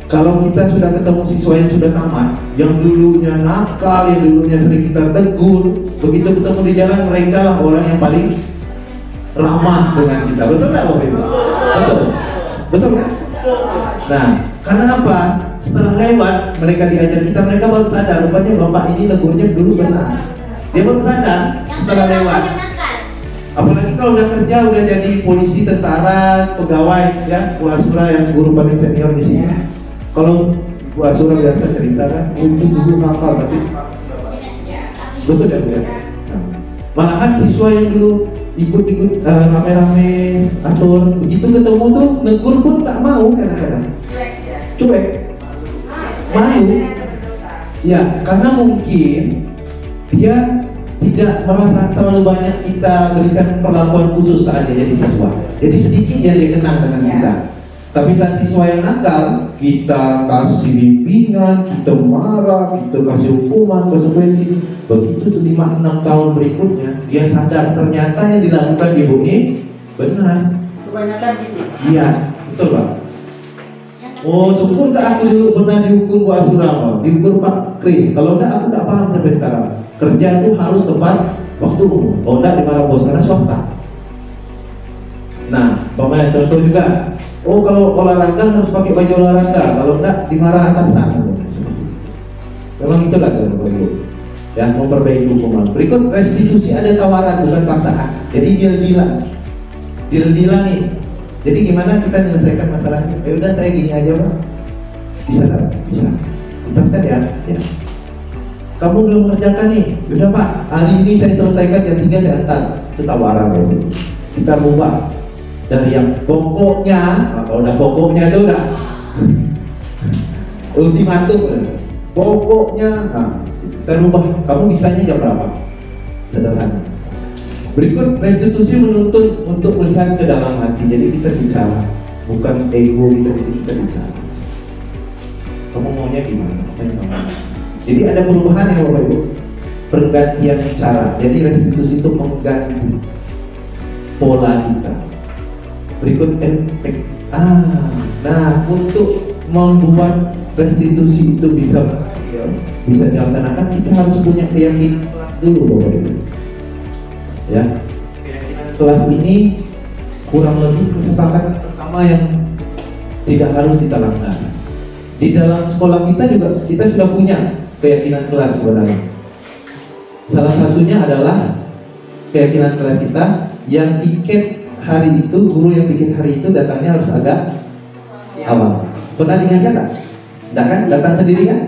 Kalau kita sudah ketemu siswa yang sudah tamat, yang dulunya nakal, yang dulunya sering kita tegur, begitu ketemu di jalan mereka lah orang yang paling ramah dengan kita. Betul nggak Bapak Ibu? Betul. Betul kan? Nah, karena apa? Setelah lewat, mereka diajar kita, mereka baru sadar rupanya bapak ini negurnya dulu benar. Dia baru sadar setelah lewat. Apalagi kalau udah kerja, udah jadi polisi, tentara, pegawai, ya, Bu Asura yang guru paling senior di sini. Kalau Bu Asura biasa cerita kan, untuk dulu nakal, tapi sekarang sudah baik. Betul ya, Bu ya? Nah, malahan siswa yang dulu ikut-ikut rame-rame atur, begitu ketemu tuh negur pun tak mau kadang-kadang. Cuek, malu. Ya, karena mungkin dia tidak merasa terlalu banyak kita berikan perlakuan khusus saat dia jadi siswa. Jadi sedikit dia kenal dengan kita. Tapi saat siswa yang nakal, kita kasih bimbingan, kita marah, kita kasih hukuman, konsekuensi. Begitu tuh 5-6 tahun berikutnya, dia sadar ternyata yang dilakukan ibu ini benar. Kebanyakan gitu. Iya, betul Pak. Oh, syukur tak aku dulu pernah dihukum Bu Asura, dihukum Pak Kris. Kalau enggak, aku enggak paham sampai sekarang. Kerja itu harus tepat waktu. Oh enggak, dimarah bos karena swasta. Nah, pokoknya contoh juga. Oh, kalau olahraga harus pakai baju olahraga. Kalau enggak, dimarah atasan. Memang itulah kalau Ibu. Ya, memperbaiki hukuman. Berikut restitusi, ada tawaran bukan paksaan. Jadi deal nih. Jadi gimana kita menyelesaikan masalahnya? Ya udah, saya gini aja Pak. Bisa tak? Bisa. Tuntaskan ya. Ya. Kamu belum mengerjakan nih. Udah Pak, hari ini saya selesaikan, yang 3 diantar. Itu tawaran. Kita rubah dari yang pokoknya. Kalau udah pokoknya itu udah ultimatum. Pokoknya, nah, kita rubah. Kamu bisanya jam berapa? Sederhana. Berikut restitusi menuntut untuk melihat ke dalam hati. Jadi kita bicara, bukan ego kita, jadi kita bicara. Kamu maunya gimana? Jadi ada perubahan ya Bapak Ibu, pergantian cara. Jadi restitusi itu mengganti pola kita. Berikut efek. Nah, untuk membuat restitusi itu bisa dilaksanakan, kita harus punya keyakinan dulu Bapak Ibu. Ya, keyakinan kelas ini kurang lebih kesepakatan bersama yang tidak harus kita langgar. Di dalam sekolah kita juga kita sudah punya keyakinan kelas sebenarnya. Salah satunya adalah keyakinan kelas kita yang tiket hari itu, guru yang bikin hari itu datangnya harus agak awal. Pernah diingatkan tak? Tidak kan? Datang sendiri kan?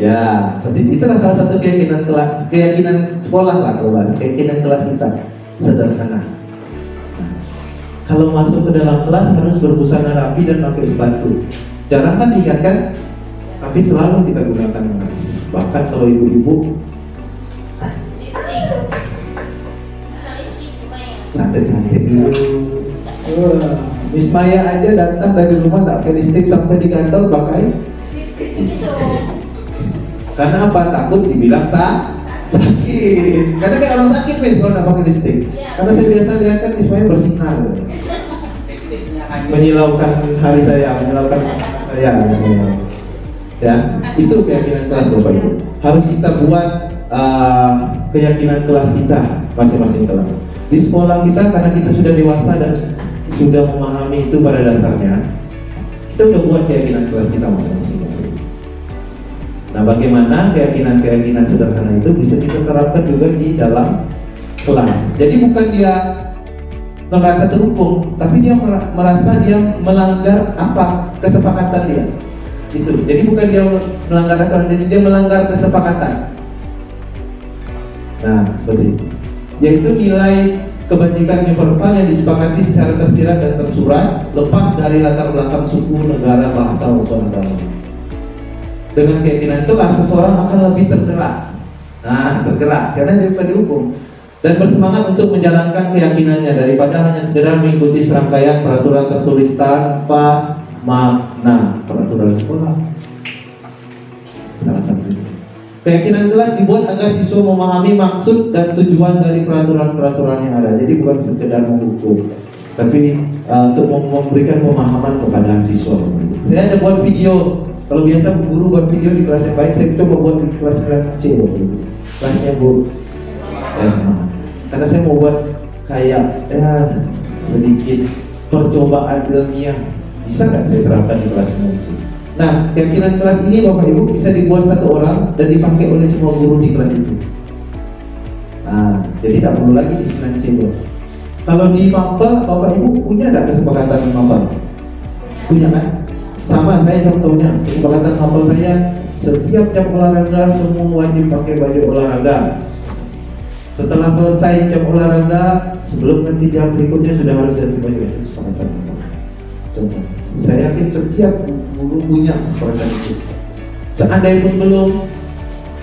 Ya, seperti itulah salah satu keyakinan kelas, keyakinan sekolah lah kalau bahasa, keyakinan kelas kita sederhana. Nah, kalau masuk ke dalam kelas harus berbusana rapi dan pakai sepatu. Jarang kan diingatkan, tapi selalu kita gunakan. Bahkan kalau ibu-ibu cantik-cantik dulu. Miss Maya aja datang dari rumah tak pakai lipstick sampai di kantor pakai. Karena apa? Takut dibilang sakit. Karena kayak orang sakit Miss kalau nggak pakai lipstick. Karena saya biasa lihat kan Miss Maya bersinar, menyilaukan hari saya, menyilaukan saya misalnya. Ya, itu keyakinan kelas Bapak Ibu. Harus kita buat keyakinan kelas kita masing-masing kelas. Di sekolah kita, karena kita sudah dewasa dan sudah memahami itu pada dasarnya, kita udah buat keyakinan kelas kita masing-masing. Nah, bagaimana keyakinan-keyakinan sederhana itu bisa kita terapkan juga di dalam kelas. Jadi bukan dia merasa terhukum, tapi dia merasa dia melanggar apa? Kesepakatan dia. Itu. Jadi bukan dia melanggar aturan, jadi dia melanggar kesepakatan. Nah, seperti itu. Yaitu nilai kebajikan universal yang disepakati secara tersirat dan tersurat, lepas dari latar belakang suku, negara, bahasa maupun agama. Dengan keyakinan itulah seseorang akan lebih tergerak. Nah, tergerak karena dia bukan dihukum dan bersemangat untuk menjalankan keyakinannya daripada hanya sekedar mengikuti serangkaian peraturan tertulis tanpa makna. Peraturan sekolah salah satunya. Keyakinan kelas dibuat agar siswa memahami maksud dan tujuan dari peraturan-peraturan yang ada. Jadi bukan sekedar menghukum, tapi untuk memberikan pemahaman kepada siswa. Saya ada buat video. Kalau biasa guru buat video di kelas yang baik, saya coba buat di kelas 9C, kelasnya Bu. Karena saya mau buat kayak sedikit percobaan ilmiah Bisa nggak saya terapkan di kelas 9C? Nah, keyakinan kelas ini Bapak Ibu bisa dibuat satu orang dan dipakai oleh semua guru di kelas itu. Nah, jadi tidak perlu lagi di 9C bro. Kalau di Mapel, Bapak Ibu punya nggak kesepakatan di Mapel? Punya kan? Sama saya contohnya, kesepakatan Mapel saya setiap jam olahraga semua wajib pakai baju olahraga. Setelah selesai jam olahraga, sebelum nanti jam berikutnya sudah harus ganti baju. Itu kesepakatan Mapel. Contoh, saya yakin setiap guru punya kesepakatan itu. Seandainya pun belum,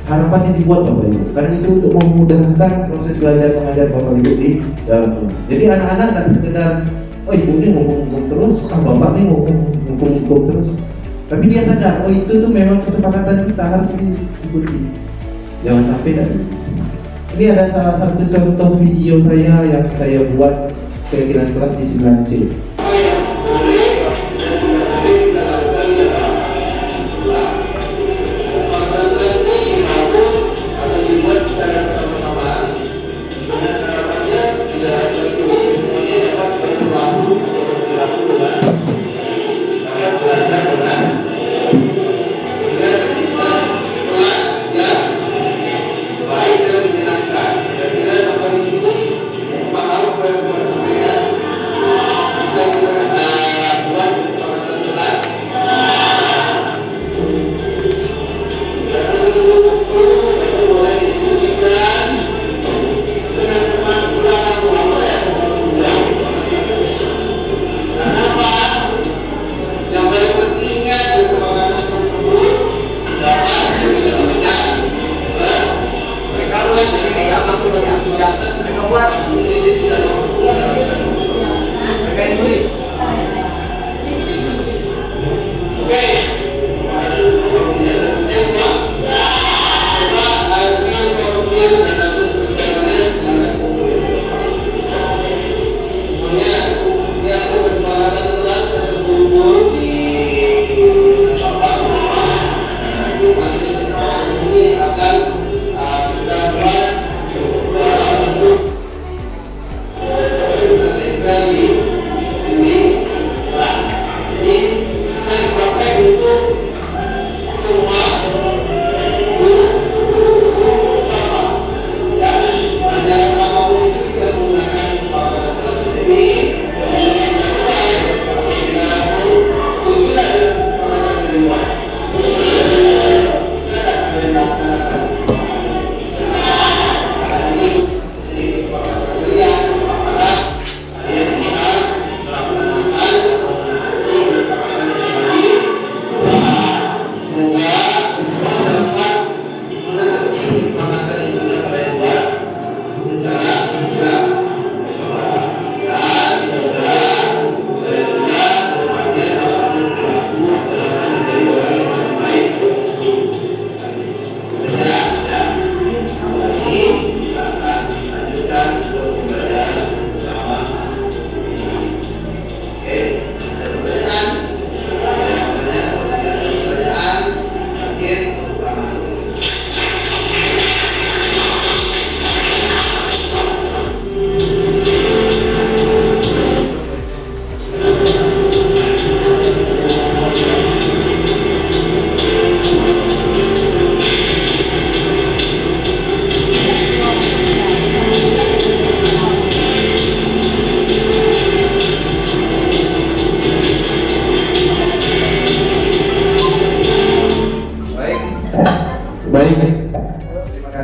harapannya dibuat Bapak Ibu, karena itu untuk memudahkan proses belajar mengajar Bapak Ibu di dalam kelas. Jadi anak-anak tidak sekedar, oh ibu ini ngomong-ngomong terus, bapak ini ngomong-ngomong terus. Tapi dia sadar, oh itu tuh memang kesepakatan kita harus diikuti. Jangan sampai dari. Ini ada salah satu contoh video saya yang saya buat keyakinan kelas di 9C.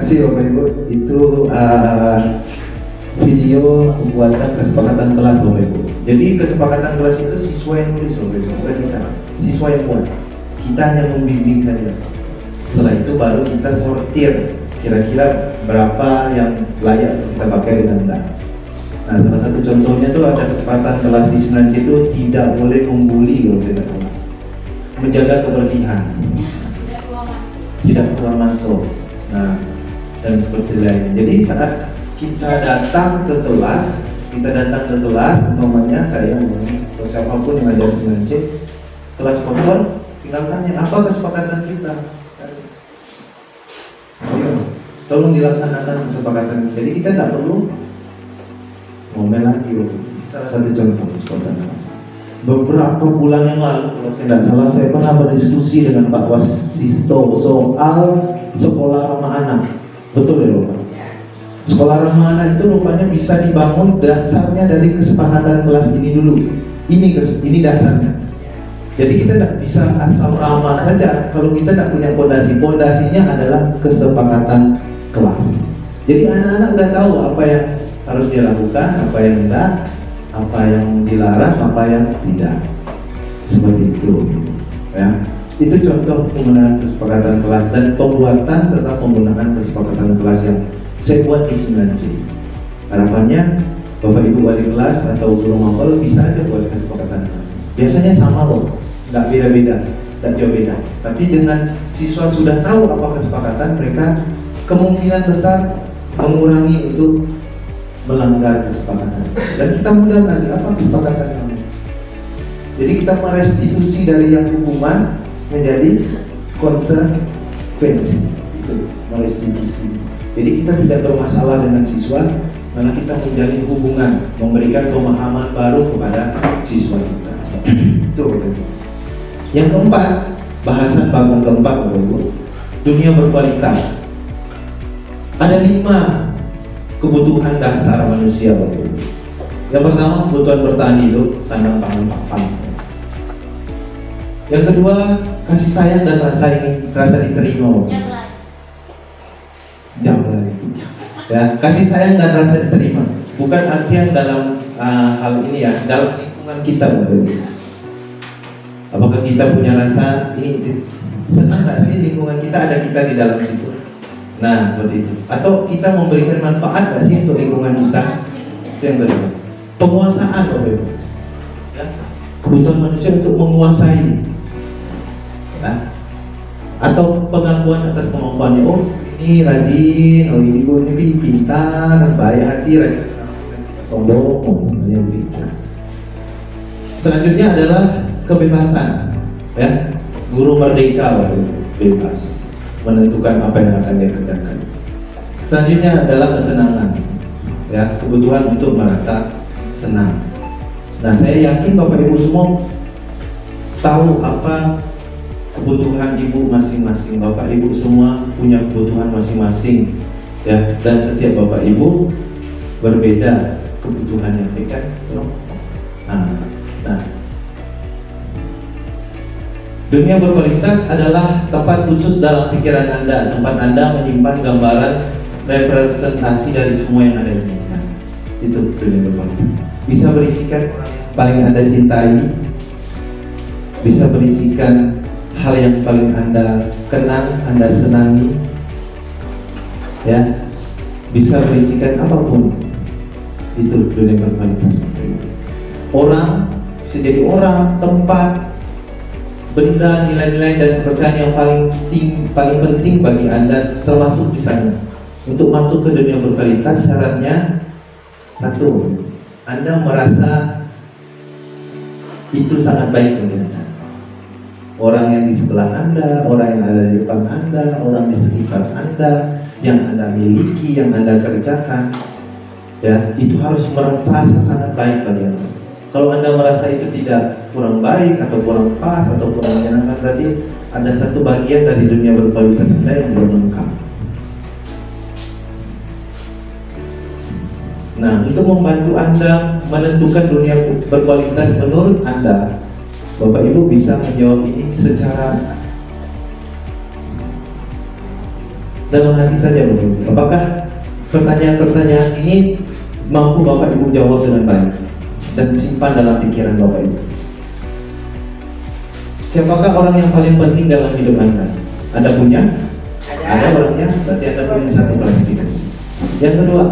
kasih Bapak Ibu. Itu video pembuatan kesepakatan kelas Bapak Ibu. Jadi kesepakatan kelas itu siswa yang nulis Bapak Ibu, bukan kita. Siswa yang buat. Kita hanya membimbing saja. Setelah itu baru kita sortir kira-kira berapa yang layak kita pakai dengan enggak. Nah, salah satu contohnya tuh ada kesepakatan kelas di 9C itu tidak boleh membuli kalau saya tidak salah. Menjaga kebersihan. Tidak keluar masuk. Nah, dan seperti lainnya. Jadi saat kita datang ke kelas, umpamanya saya atau siapapun yang ajar 9C, kelas motor, tinggal tanya apa kesepakatan kita. Tolong dilaksanakan kesepakatan. Jadi kita tidak perlu ngomel lagi. Salah satu contoh kesepakatan kelas. beberapa bulan yang lalu, kalau saya tidak salah, saya pernah berdiskusi dengan Pak Wasisto soal sekolah ramah anak. Betul ya Bapak? Sekolah ramah anak itu rupanya bisa dibangun dasarnya dari kesepakatan kelas ini dulu. Ini dasarnya. Jadi kita tidak bisa asal ramah saja kalau kita tidak punya pondasi. Pondasinya adalah kesepakatan kelas. Jadi anak-anak udah tahu apa yang harus dia lakukan, apa yang tidak, apa yang dilarang, apa yang tidak. Seperti itu, ya. Itu contoh penggunaan kesepakatan kelas dan pembuatan serta penggunaan kesepakatan kelas yang saya buat di 9C. Harapannya Bapak Ibu wali kelas atau guru mapel bisa aja buat kesepakatan kelas. Biasanya sama loh, nggak beda-beda, nggak jauh beda. Tapi dengan siswa sudah tahu apa kesepakatan, mereka kemungkinan besar mengurangi untuk melanggar kesepakatan. Dan kita mudah lagi apa kesepakatan kami. Jadi kita merestitusi dari yang hukuman menjadi konsekuensi. Itu merestitusi. Jadi kita tidak bermasalah dengan siswa, malah kita menjalin hubungan, memberikan pemahaman baru kepada siswa kita. Itu. Yang keempat, bahasan bagian keempat, Bapak Ibu, dunia berkualitas. Ada 5 kebutuhan dasar manusia, Bapak Ibu. Yang pertama, kebutuhan bertahan hidup, sandang pangan papan. Yang kedua, kasih sayang dan rasa diterima, Bapak Ibu. Jauh lagi. Ya, kasih sayang dan rasa diterima bukan artian dalam hal ini ya, dalam lingkungan kita, Bapak Ibu. Apakah kita punya rasa ini senang nggak sih lingkungan kita ada kita di dalam situ? Nah, seperti itu. Atau kita memberikan manfaat nggak sih untuk lingkungan kita? Itu yang kedua. Penguasaan, Bapak Ibu. Ya, kebutuhan manusia untuk menguasai. Nah, atau pengakuan atas kemampuannya. Oh, ini rajin, oh ini pintar, baik hati, rajin, sombong, hanya begitu. Selanjutnya adalah kebebasan, ya, guru merdeka, bebas menentukan apa yang akan dia kerjakan. Selanjutnya adalah kesenangan, ya, kebutuhan untuk merasa senang. Nah, saya yakin Bapak Ibu semua tahu apa kebutuhan ibu masing-masing. Bapak Ibu semua punya kebutuhan masing-masing, ya, dan setiap Bapak Ibu berbeda kebutuhannya, kan? Nah, dunia berkualitas adalah tempat khusus dalam pikiran Anda, tempat Anda menyimpan gambaran representasi dari semua yang ada ini. Nah, itu dunia berkualitas. Bisa berisikan orang yang paling Anda cintai, bisa berisikan hal yang paling Anda kenang, Anda senangi, ya, bisa berisikan apapun. Itu dunia berkualitas. Orang bisa jadi orang, tempat, benda, nilai-nilai dan kepercayaan yang paling penting bagi Anda termasuk di sana. Untuk masuk ke dunia berkualitas syaratnya satu, Anda merasa itu sangat baik bagi Anda. Orang yang di sebelah Anda, orang yang ada di depan Anda, orang di sekitar Anda, yang Anda miliki, yang Anda kerjakan, ya, itu harus terasa sangat baik bagi Anda. Kalau Anda merasa itu tidak kurang baik atau kurang pas atau kurang menyenangkan, berarti ada satu bagian dari dunia berkualitas Anda yang belum lengkap. Nah, untuk membantu Anda menentukan dunia berkualitas menurut Anda, Bapak Ibu bisa menjawab ini secara dalam hati saja, Bapak Ibu. Apakah pertanyaan-pertanyaan ini mampu Bapak Ibu jawab dengan baik dan simpan dalam pikiran Bapak Ibu? Siapakah orang yang paling penting dalam hidup Anda? Anda punya? Ada orangnya, berarti Anda punya satu klasifikasi. Yang kedua,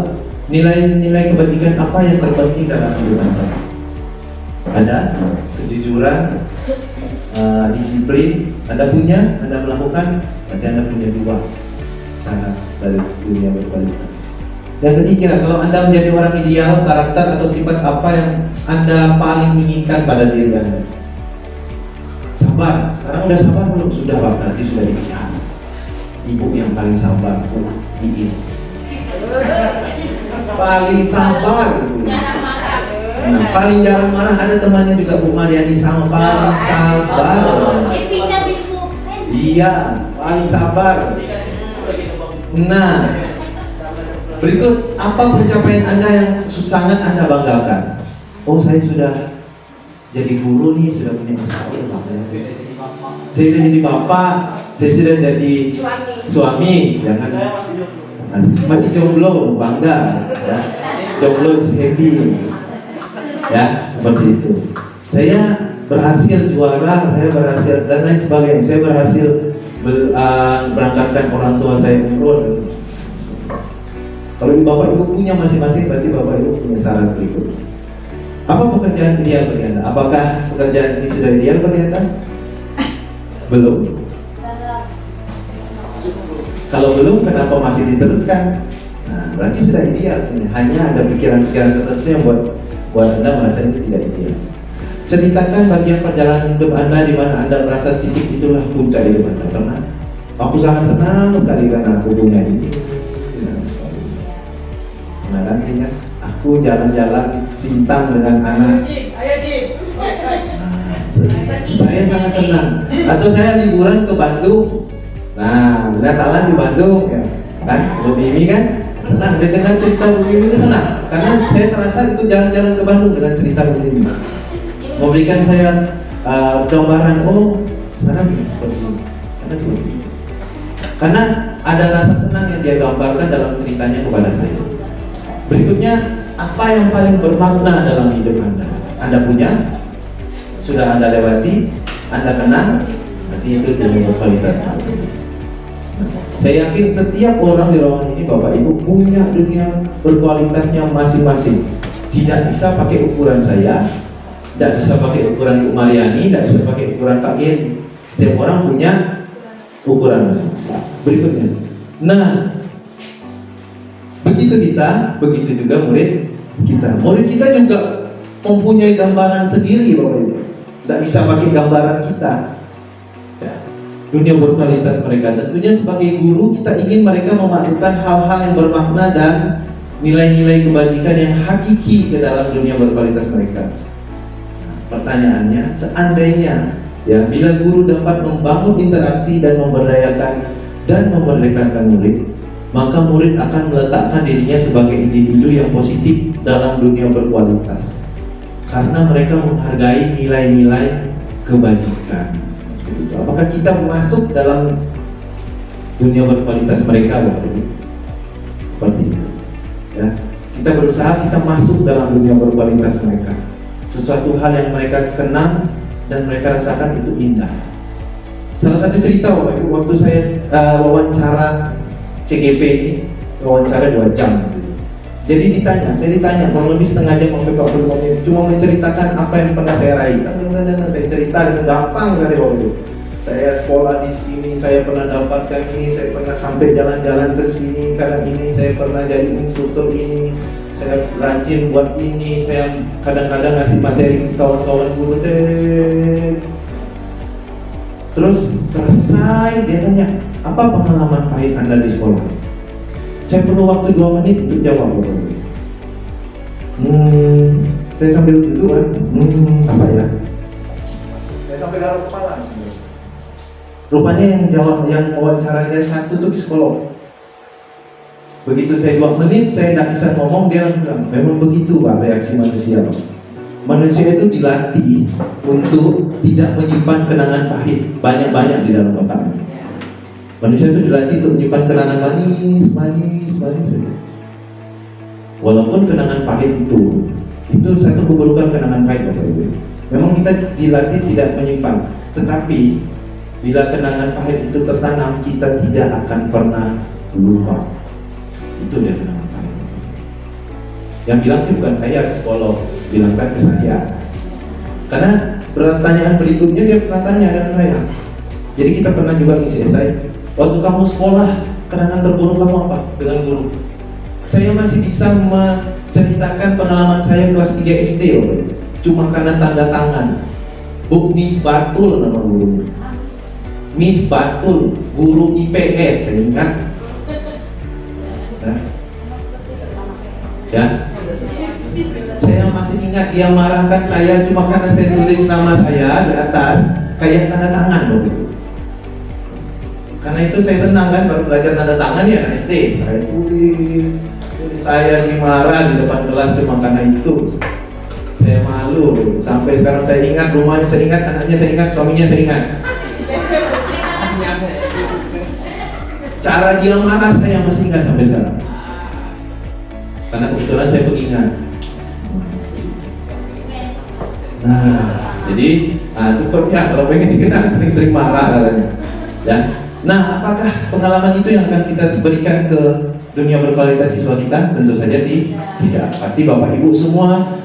nilai-nilai kebajikan apa yang terpenting dalam hidup Anda? Ada kejujuran, disiplin. Anda punya, Anda melakukan, berarti Anda punya 2 syarat dari dunia berkualitas. Yang ketiga, kalau Anda menjadi orang ideal, karakter atau sifat apa yang Anda paling inginkan pada diri Anda? Sabar. Sekarang udah sabar belum? Sudah, Pak, berarti sudah ideal. Ibu yang paling sabar, Iin. Paling sabar. Nah, paling jarang marah ada temannya juga Bu Mariani sama paling sabar. Iya, paling sabar. Nah, berikut apa pencapaian Anda yang sangat Anda banggakan? Oh, saya sudah jadi guru nih, sudah punya usaha. Saya sudah jadi bapak, saya sudah jadi suami. Jangan masih jomblo, bangga. Ya. Jomblo is happy. Ya, seperti itu. Saya berhasil juara, saya berhasil dan lain sebagainya. Saya berhasil berangkatkan orang tua saya umroh. Kalau bapak ibu punya masing-masing, berarti bapak ibu punya syarat berikut. Apa pekerjaan ideal bagi Anda? Apakah pekerjaan ini sudah ideal bagi Anda? Belum. Kalau belum, kenapa masih diteruskan? Nah, berarti sudah ideal. Hanya ada pikiran-pikiran tertentu yang buat Anda merasa ini tidak ideal. Ceritakan bagian perjalanan hidup Anda di mana Anda merasa titik itulah puncak hidup Anda. Pernah? Aku sangat senang sekali karena aku punya ini. Nah, kan ingat aku jalan-jalan sintang dengan anak. Saya sangat senang. Atau saya liburan ke Bandung. Nah, Natalan di Bandung, ya. Kan, Bu Mimi kan senang. Saya dengar cerita Bu Mimi itu senang karena saya terasa itu jalan-jalan ke Bandung dengan cerita Bu Mimi. Memberikan saya gambaran, oh sana seperti ini, sana seperti ini. Karena ada rasa senang yang dia gambarkan dalam ceritanya kepada saya. Berikutnya, apa yang paling bermakna dalam hidup Anda? Anda punya, sudah Anda lewati, Anda kenal, berarti itu dunia berkualitas. Nah, saya yakin setiap orang di ruangan ini, Bapak Ibu, punya dunia berkualitasnya masing-masing. Tidak bisa pakai ukuran saya, tidak bisa pakai ukuran Bu Mariani, tidak bisa pakai ukuran Pak Geri. Setiap orang punya ukuran masing-masing. Berikutnya, nah, begitu kita, begitu juga murid kita. Murid kita juga mempunyai gambaran sendiri, Bapak Ibu. Tidak bisa pakai gambaran kita. Ya. Dunia berkualitas mereka. Tentunya sebagai guru kita ingin mereka memasukkan hal-hal yang bermakna dan nilai-nilai kebajikan yang hakiki ke dalam dunia berkualitas mereka. Nah, pertanyaannya, seandainya ya bila guru dapat membangun interaksi dan memberdayakan dan memerdekakan murid, maka murid akan meletakkan dirinya sebagai individu yang positif dalam dunia berkualitas karena mereka menghargai nilai-nilai kebajikan. Apakah kita masuk dalam dunia berkualitas mereka? Seperti itu ya. Kita berusaha kita masuk dalam dunia berkualitas mereka. Sesuatu hal yang mereka kenal dan mereka rasakan itu indah. Salah satu cerita waktu saya wawancara CGP ini, wawancara 2 jam gitu. Jadi saya ditanya kurang lebih setengah jam sampai 45 menit, cuma menceritakan apa yang pernah saya raih. Saya cerita dengan gampang sekali waktu. Saya sekolah di sini, saya pernah dapatkan ini, saya pernah sampai jalan-jalan ke sini karena ini, saya pernah jadi instruktur ini, saya rajin buat ini, saya kadang-kadang ngasih materi ke kawan-kawan guru deh. Terus selesai dia tanya, apa pengalaman pahit Anda di sekolah? Saya perlu waktu 2 menit untuk jawab. Saya sambil duduk apa ya? Saya sampai garuk kepala. Rupanya yang wawancara saya satu tuh psikolog. Begitu saya 2 menit, saya tidak bisa ngomong, dia bilang, memang begitu Pak reaksi manusia. Manusia itu dilatih untuk tidak menyimpan kenangan pahit banyak-banyak di dalam otaknya. Manusia itu dilatih untuk menyimpan kenangan manis saja. Walaupun kenangan pahit itu satu keburukan kenangan pahit Bapak Ibu. Memang kita dilatih tidak menyimpan, tetapi bila kenangan pahit itu tertanam, kita tidak akan pernah lupa. Itu dia kenangan pahit. Yang bilang sih bukan saya, psikolog, bilangkan ke saya. Karena pertanyaan berikutnya dia pernah tanya dengan saya. Jadi kita pernah juga ngisi esai. Waktu kamu sekolah, kenangan terburuk kamu apa dengan guru? Saya masih bisa menceritakan pengalaman saya kelas 3 SD cuma karena tanda tangan. Bu Miss Batul nama guru. Miss Batul, guru IPS, saya ingat. Ya. Saya masih ingat dia marahkan saya cuma karena saya tulis nama saya di atas kayak tanda tangan loh. Karena itu saya senang kan baru belajar tanda tangan ya anak SD. Saya tulis saya dimarah di depan kelas cuma karena itu. Saya malu. Sampai sekarang saya ingat rumahnya, saya ingat anaknya, saya ingat suaminya, saya ingat. Cara dia marah saya masih ingat sampai sekarang. Karena kebetulan saya pengingat. Nah, jadi itu kok ya kalau pengen dikenal sering-sering marah katanya. Ya. Nah, apakah pengalaman itu yang akan kita berikan ke dunia berkualitas siswa kita? Tentu saja tidak. Pasti Bapak Ibu semua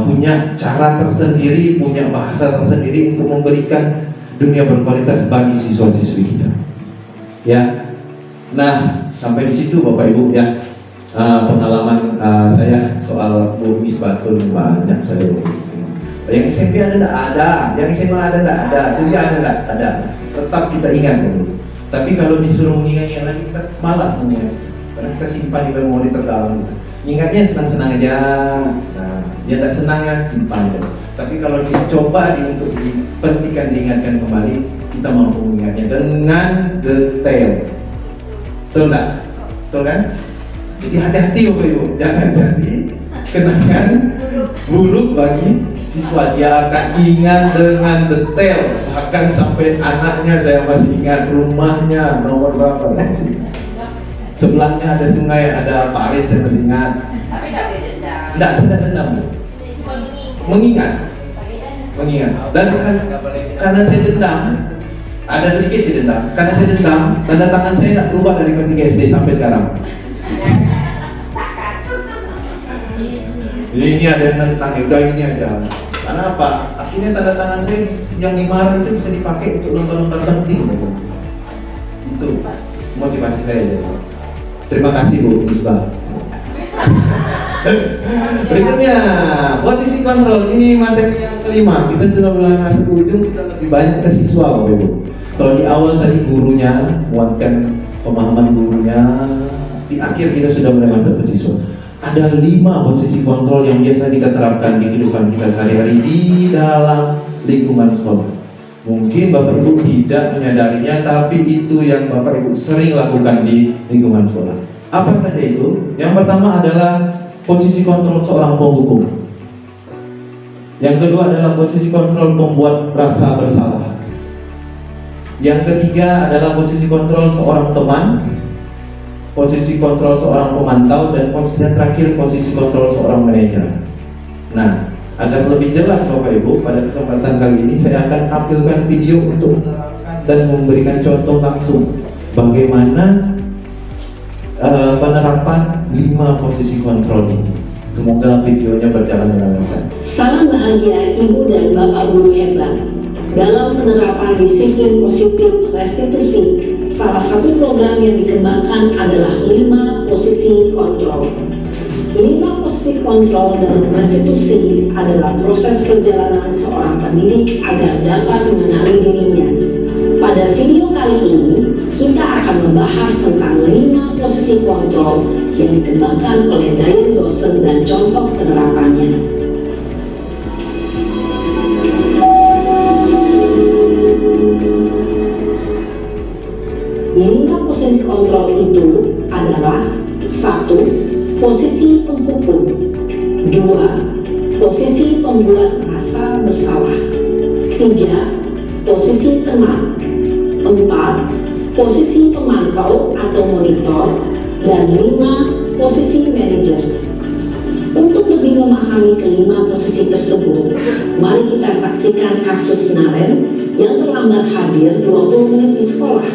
punya cara tersendiri, punya bahasa tersendiri untuk memberikan dunia berkualitas bagi siswa-siswi kita. Ya. Nah, sampai di situ Bapak Ibu ya. Pengalaman saya soal Bu Misbatul banyak saya. Yang SMP ada, yang SMA ada, kuliah ada. Tetap kita ingat dulu. Tapi kalau disuruh mengingat lagi kita malas mengingat. Karena kita simpan di memori terdalam kita. Ingatnya senang-senang aja. Nah, dia tak senang ya simpan. Tapi kalau dicoba untuk diperhatikan, diingatkan kembali, kita mampu mengingatnya dengan detail. Betul nggak? Betul kan? Jadi hati-hati Bapak Ibu, jangan jadi kenangan buruk bagi siswa. Dia akan ingat dengan detail, bahkan sampai anaknya saya masih ingat rumahnya nomor berapa sih. Sebelahnya ada sungai, ada parit saya masih ingat. Tapi tidak dendam. Tidak, saya dendam. Mengingat. Dan karena saya dendam, ada sedikit sih dendam. Karena saya dendam, tanda tangan saya tidak berubah dari kelas 3 SD sampai sekarang. Jadi ini ada yang tentang udah ini aja. Karena apa? Akhirnya tanda tangan saya yang dimarah itu bisa dipakai untuk lomba-lomba penting. Itu motivasi saya. Terima kasih Bu Misbah. Berikutnya posisi kontrol. Ini materi yang kelima. Kita sudah mulai masuk ujung, sudah lebih banyak ke siswa Bapak Ibu. Kalau di awal tadi gurunya menguatkan pemahaman gurunya, di akhir kita sudah mulai masuk ke siswa. Ada 5 posisi kontrol yang biasa kita terapkan di kehidupan kita sehari-hari di dalam lingkungan sekolah. Mungkin Bapak Ibu tidak menyadarinya, tapi itu yang Bapak Ibu sering lakukan di lingkungan sekolah. Apa saja itu? Yang pertama adalah posisi kontrol seorang penghukum. Yang kedua adalah posisi kontrol pembuat rasa bersalah. Yang ketiga adalah posisi kontrol seorang teman. Posisi kontrol seorang pemantau, dan posisi yang terakhir posisi kontrol seorang manajer. Nah, agar lebih jelas Bapak Ibu, pada kesempatan kali ini saya akan tampilkan video untuk menerangkan dan memberikan contoh langsung bagaimana penerapan 5 posisi kontrol ini. Semoga videonya berjalan dengan lancar. Salam bahagia Ibu dan Bapak guru hebat. Dalam penerapan disiplin positif restitusi, salah satu program yang dikembangkan adalah 5 posisi kontrol. 5 posisi kontrol dalam restitusi adalah proses perjalanan seorang pendidik agar dapat mengenali dirinya. Pada video kali ini, kita akan membahas tentang 5 posisi kontrol yang dikembangkan oleh Diane Dawson dan contoh penerapannya. 5 posisi kontrol itu adalah 1. Posisi penghukum, 2. Posisi pembuat merasa bersalah, 3. Posisi teman, 4. Posisi pemantau atau monitor, dan 5. Posisi manajer. Untuk lebih memahami kelima posisi tersebut, mari kita saksikan kasus Naren yang terlambat hadir 20 menit di sekolah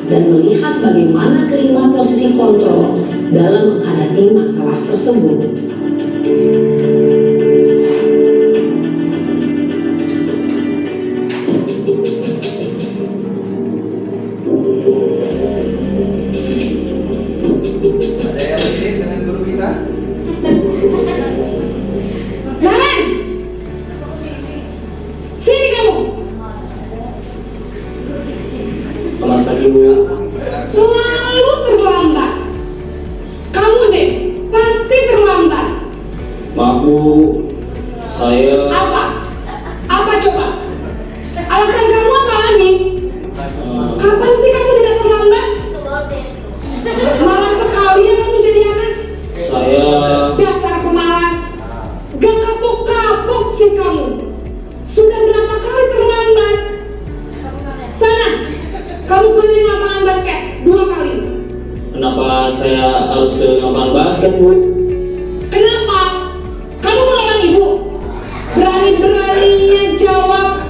dan melihat bagaimana kelima posisi kontrol dalam menghadapi masalah tersebut. Ada yang mirip dengan guru kita? Naren! Sini kamu! Selamat pagi Bu ya. Selalu terlambat. Kamu deh, pasti terlambat. Bu, saya Apa coba? Alasan kamu apa lagi? Kapan sih kamu tidak terlambat? Malas sekali ya kamu jadi anak. saya Dasar pemalas. Gak kapok-kapok sih kamu. Sudah berapa kali terlambat? Sana, kamu keliling lapangan basket 2 kali. Kenapa saya harus ke lapangan basket, Bu? Kenapa? Kamu melawan ibu? Berani-beraninya jawab.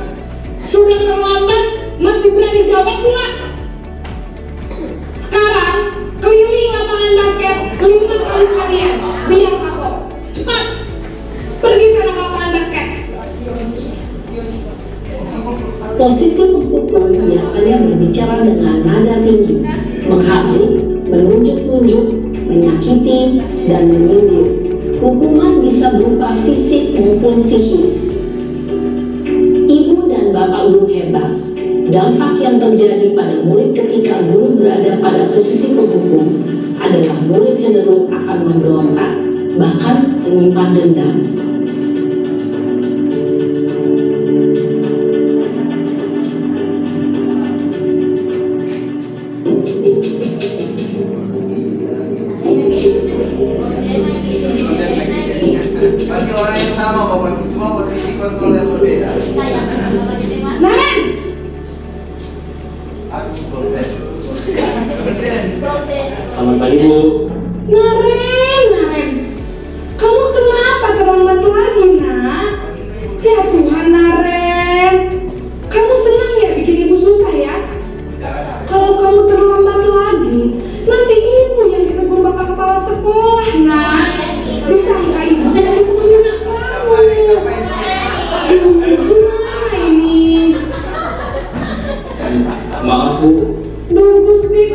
Sudah terlambat, masih berani jawab pula. Sekarang, keliling lapangan basket 5 kali sekalian. Biar kapok. Cepat. Pergi sana ke lapangan basket. Posisi pemukul biasanya berbicara dengan nada tinggi, menghardik, menunjuk-nunjuk, menyakiti, dan menyindir. Hukuman bisa berupa fisik maupun psikis. Ibu dan bapak guru hebat. Dampak yang terjadi pada murid ketika guru berada pada posisi penghukum adalah murid cenderung akan memberontak, bahkan menyimpan dendam. Masih orang yang sama Bapak, cuma posisi kontrol yang berbeda. Naren! Selamat pagi, Bu. Naren, kamu kenapa terlambat lagi, nak? Ya Tuhan, Naren, kamu senang ya bikin ibu susah ya? Kalau kamu terlambat lagi, nanti ibu yang ditegur bapak kepala sekolah, nak. Disangka ibu tidak bisa membina kamu. Aduh, gimana ini? Maaf, Bu. Duh, Gusti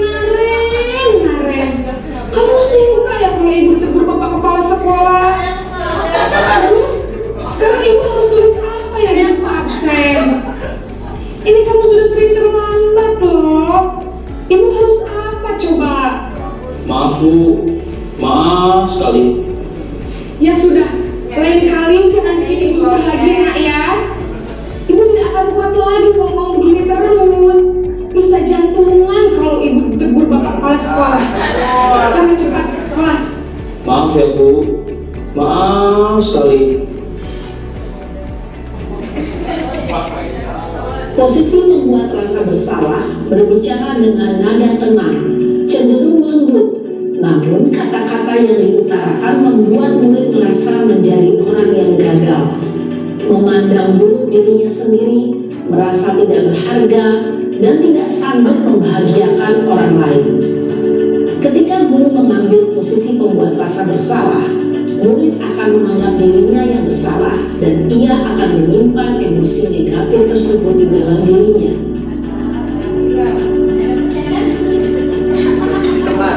Naren, kamu suka ya kalau ibu ditegur bapak kepala sekolah? Terus, sekarang ibu harus tulis apa ya di buku absen? Ini kamu sudah sering terlambat loh. Ibu harus apa coba? Maaf, Bu. Maaf sekali. Ya sudah, lain kali jangan bikin ibu susah lagi ya, nak ya. Ibu tidak akan kuat lagi kalau kamu begini terus. Bisa jantungan kalau ibu ditegur bapak kepala sekolah. Sana cepat ke kelas. Maaf ya, Bu. Maaf sekali. Posisi membuat rasa bersalah berbicara dengan nada tenang, cenderung lembut, namun kata-kata yang diutarakan membuat murid merasa menjadi orang yang gagal, memandang buruk dirinya sendiri, merasa tidak berharga, dan tidak sanggup membahagiakan orang lain. Ketika guru mengambil posisi pembuat rasa bersalah, murid akan menganggap dirinya yang bersalah dan ia akan menyimpan emosi negatif tersebut di dalam dirinya. Teman,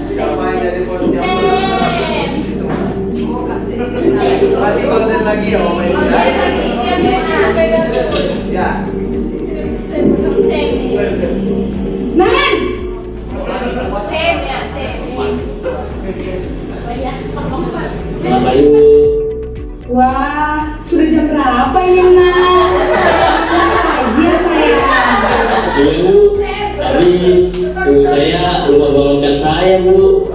siapa yang jadi bos yang masih konten lagi ya Bapak Ibu? Ya. Naren! Selamat pagi, Bu. Wah, sudah jam berapa ini, nak? Lagi ya sayang. Iya, Bu. Habis ibu saya lupa bangunkan saya, Bu.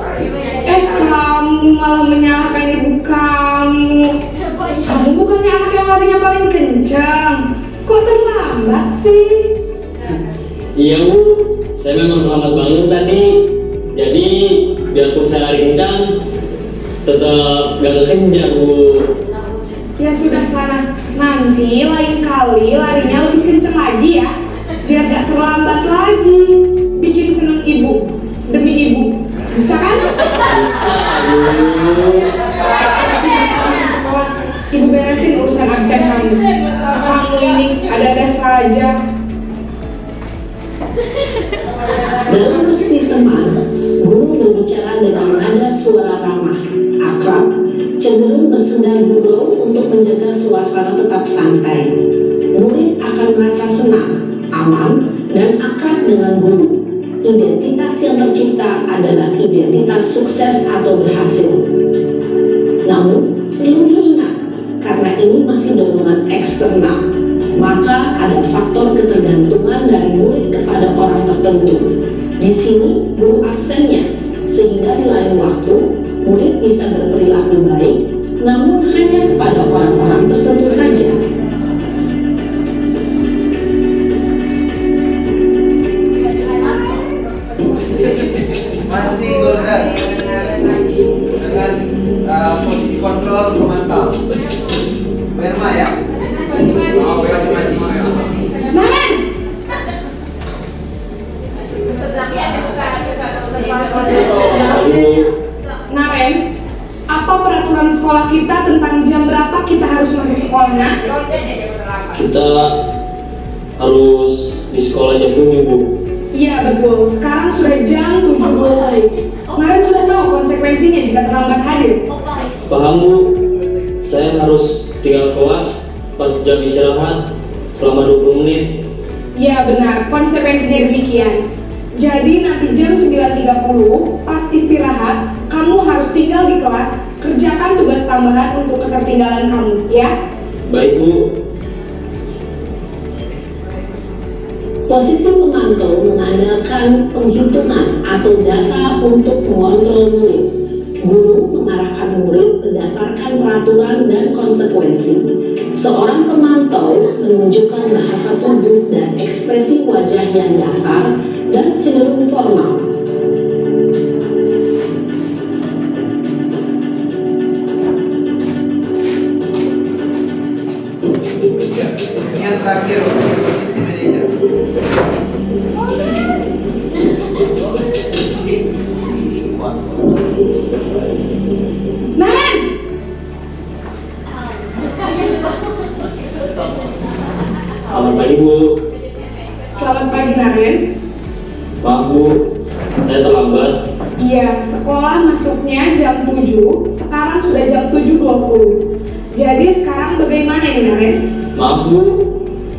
Kamu malah menyalahkan ibu kamu. Kamu bukannya anak yang larinya paling kencang. Kok terlambat sih? Iya, Bu. Saya memang terlambat bangun tadi. Jadi biarpun saya lari kencang, tetap gak kekejar, Bu. Ya sudah sana. Nanti lain kali larinya lebih kencang lagi ya. Biar gak terlambat lagi. Bikin seneng ibu. Demi ibu. Bisa kan? Bisa, Bu. Sudah sampai sekolah. Ibu beresin urusan absen kamu. Kamu ini ada-ada saja. Dalam posisi teman, guru berbicara dengan nada suara ramah, akrab, cenderung bersenda gurau untuk menjaga suasana tetap santai. Murid akan merasa senang, aman, dan akrab dengan guru. Identitas yang tercipta adalah identitas sukses atau berhasil. Namun, perlu motivasi dorongan eksternal, maka ada faktor ketergantungan dari murid kepada orang tertentu. Di sini guru absennya, sehingga di lain waktu murid bisa berperilaku baik, namun hanya kepada orang-orang tertentu saja. Masih Golden dengan posisi kontrol pemantau. Berma ya? Oh, Berma. Naren, Sebelahnya ada bukan Naren, apa peraturan sekolah kita tentang jam berapa kita harus masuk sekolah, Nak? Kita harus di sekolah jam 7, Bu. Iya betul, sekarang sudah jam 7.20. Naren sudah tahu konsekuensinya jika terlambat hadir. Paham, Bu? Saya harus tinggal kelas pas jam istirahat selama 20 menit. Iya benar, konsekuensinya demikian. Jadi nanti jam 9.30 pas istirahat, kamu harus tinggal di kelas, kerjakan tugas tambahan untuk ketertinggalan kamu, ya? Baik, Bu. Posisi pemantau mengandalkan penghitungan atau data untuk mengontrol murid. Guru mengarahkan murid berdasarkan peraturan dan konsekuensi. Seorang pemantau menunjukkan bahasa tubuh dan ekspresi wajah yang datar dan cenderung formal. Yang terakhir posisi manajer. Naren, Selamat pagi, Bu. selamat pagi Naren. Maaf, Bu. Saya terlambat. Iya, sekolah masuknya jam 7, sekarang sudah jam 7.20. Jadi sekarang bagaimana nih Naren? Maaf, Bu.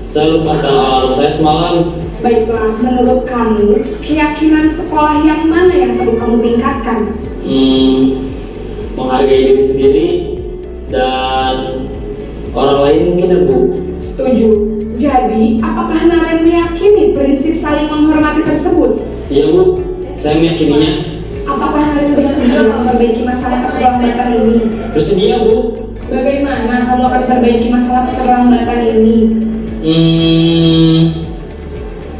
Saya lepaskan alarm saya semalam. Baiklah, menurut kamu, keyakinan sekolah yang mana yang perlu kamu tingkatkan? Menghargai diri sendiri dan orang lain mungkin, ya, Bu. Setuju. Jadi, apakah Naren meyakini prinsip saling menghormati tersebut? Iya, Bu. Saya meyakininya. Apakah Naren bersedia memperbaiki masalah keterlambatan ini? Bersedia, Bu. Bagaimana kamu akan perbaiki masalah keterlambatan ini?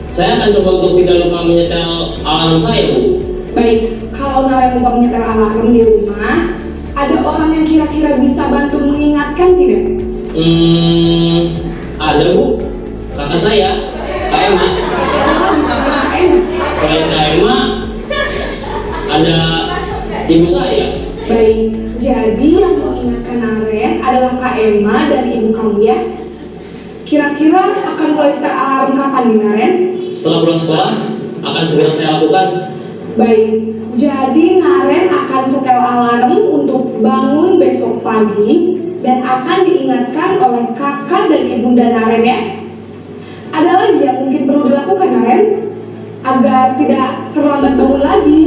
Saya akan coba untuk tidak lupa menyetel alarm saya, Bu. Baik, kalau Naren lupa menyetel alarm di rumah, ada orang yang kira-kira bisa bantu mengingatkan tidak? Ada, Bu. Kakak saya, Kak Emma. Ada lagi selain Kak Emma? Selain Kak Emma, ada ibu saya. Baik, jadi yang mengingatkan Naren adalah Kak Emma dan ibu kamu ya. Kira-kira akan mulai setel alarm kapan nih Naren? Setelah pulang sekolah, akan segera saya lakukan. Baik, jadi Naren akan setel alarm untuk bangun besok pagi dan akan diingatkan oleh kakak dan ibunda Naren ya. Ada lagi yang mungkin perlu dilakukan Naren agar tidak terlambat bangun lagi?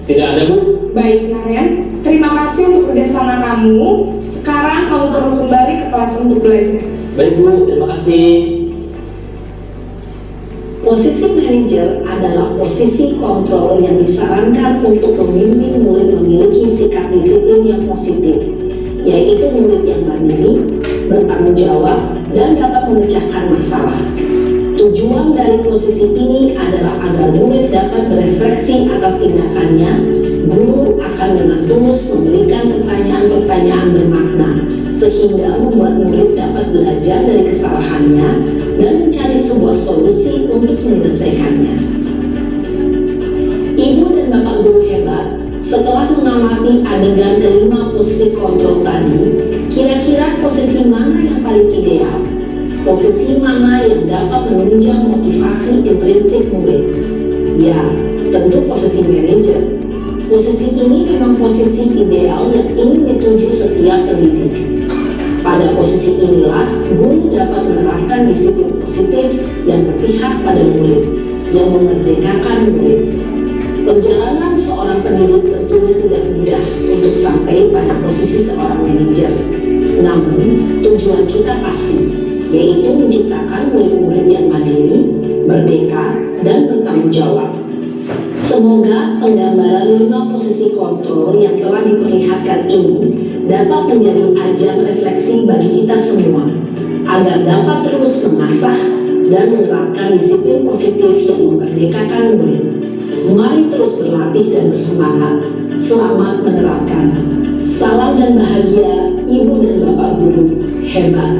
Tidak ada, Bu. Baik Naren, terima kasih untuk kerjasama kamu. Sekarang kamu perlu kembali ke kelas untuk belajar. Baik, Bu. Terima kasih. Posisi manajer adalah posisi kontrol yang disarankan untuk membimbing murid memiliki sikap disiplin yang positif, yaitu murid yang mandiri, bertanggung jawab, dan dapat memecahkan masalah. Tujuan dari posisi ini adalah agar murid dapat berefleksi atas tindakannya. Guru akan dengan tulus memberikan pertanyaan-pertanyaan bermakna, sehingga membuat murid dapat belajar dari kesalahannya dan mencari sebuah solusi untuk menyelesaikannya. Ibu dan bapak guru hebat, setelah mengamati adegan kelima posisi kontrol tadi, kira-kira posisi mana yang paling ideal? Posisi mana yang dapat menunjang motivasi intrinsik murid? Ya, tentu posisi manajer. Posisi ini memang posisi ideal yang ingin dituju setiap pendidik. Pada posisi inilah, guru dapat menerapkan disiplin positif yang berpihak pada murid, yang memerdekakan murid. Perjalanan seorang pendidik tentunya tidak mudah untuk sampai pada posisi seorang manajer. Namun, tujuan kita pasti, yaitu menciptakan murid-murid yang mandiri, merdeka, dan bertanggung jawab. Semoga penggambaran 5 posisi kontrol yang telah diperlihatkan ini dapat menjadi ajang refleksi bagi kita semua, agar dapat terus mengasah dan menerapkan disiplin positif yang memerdekakan murid. Mari terus berlatih dan bersemangat. Selamat menerapkan. Salam dan bahagia, Ibu dan Bapak Guru hebat.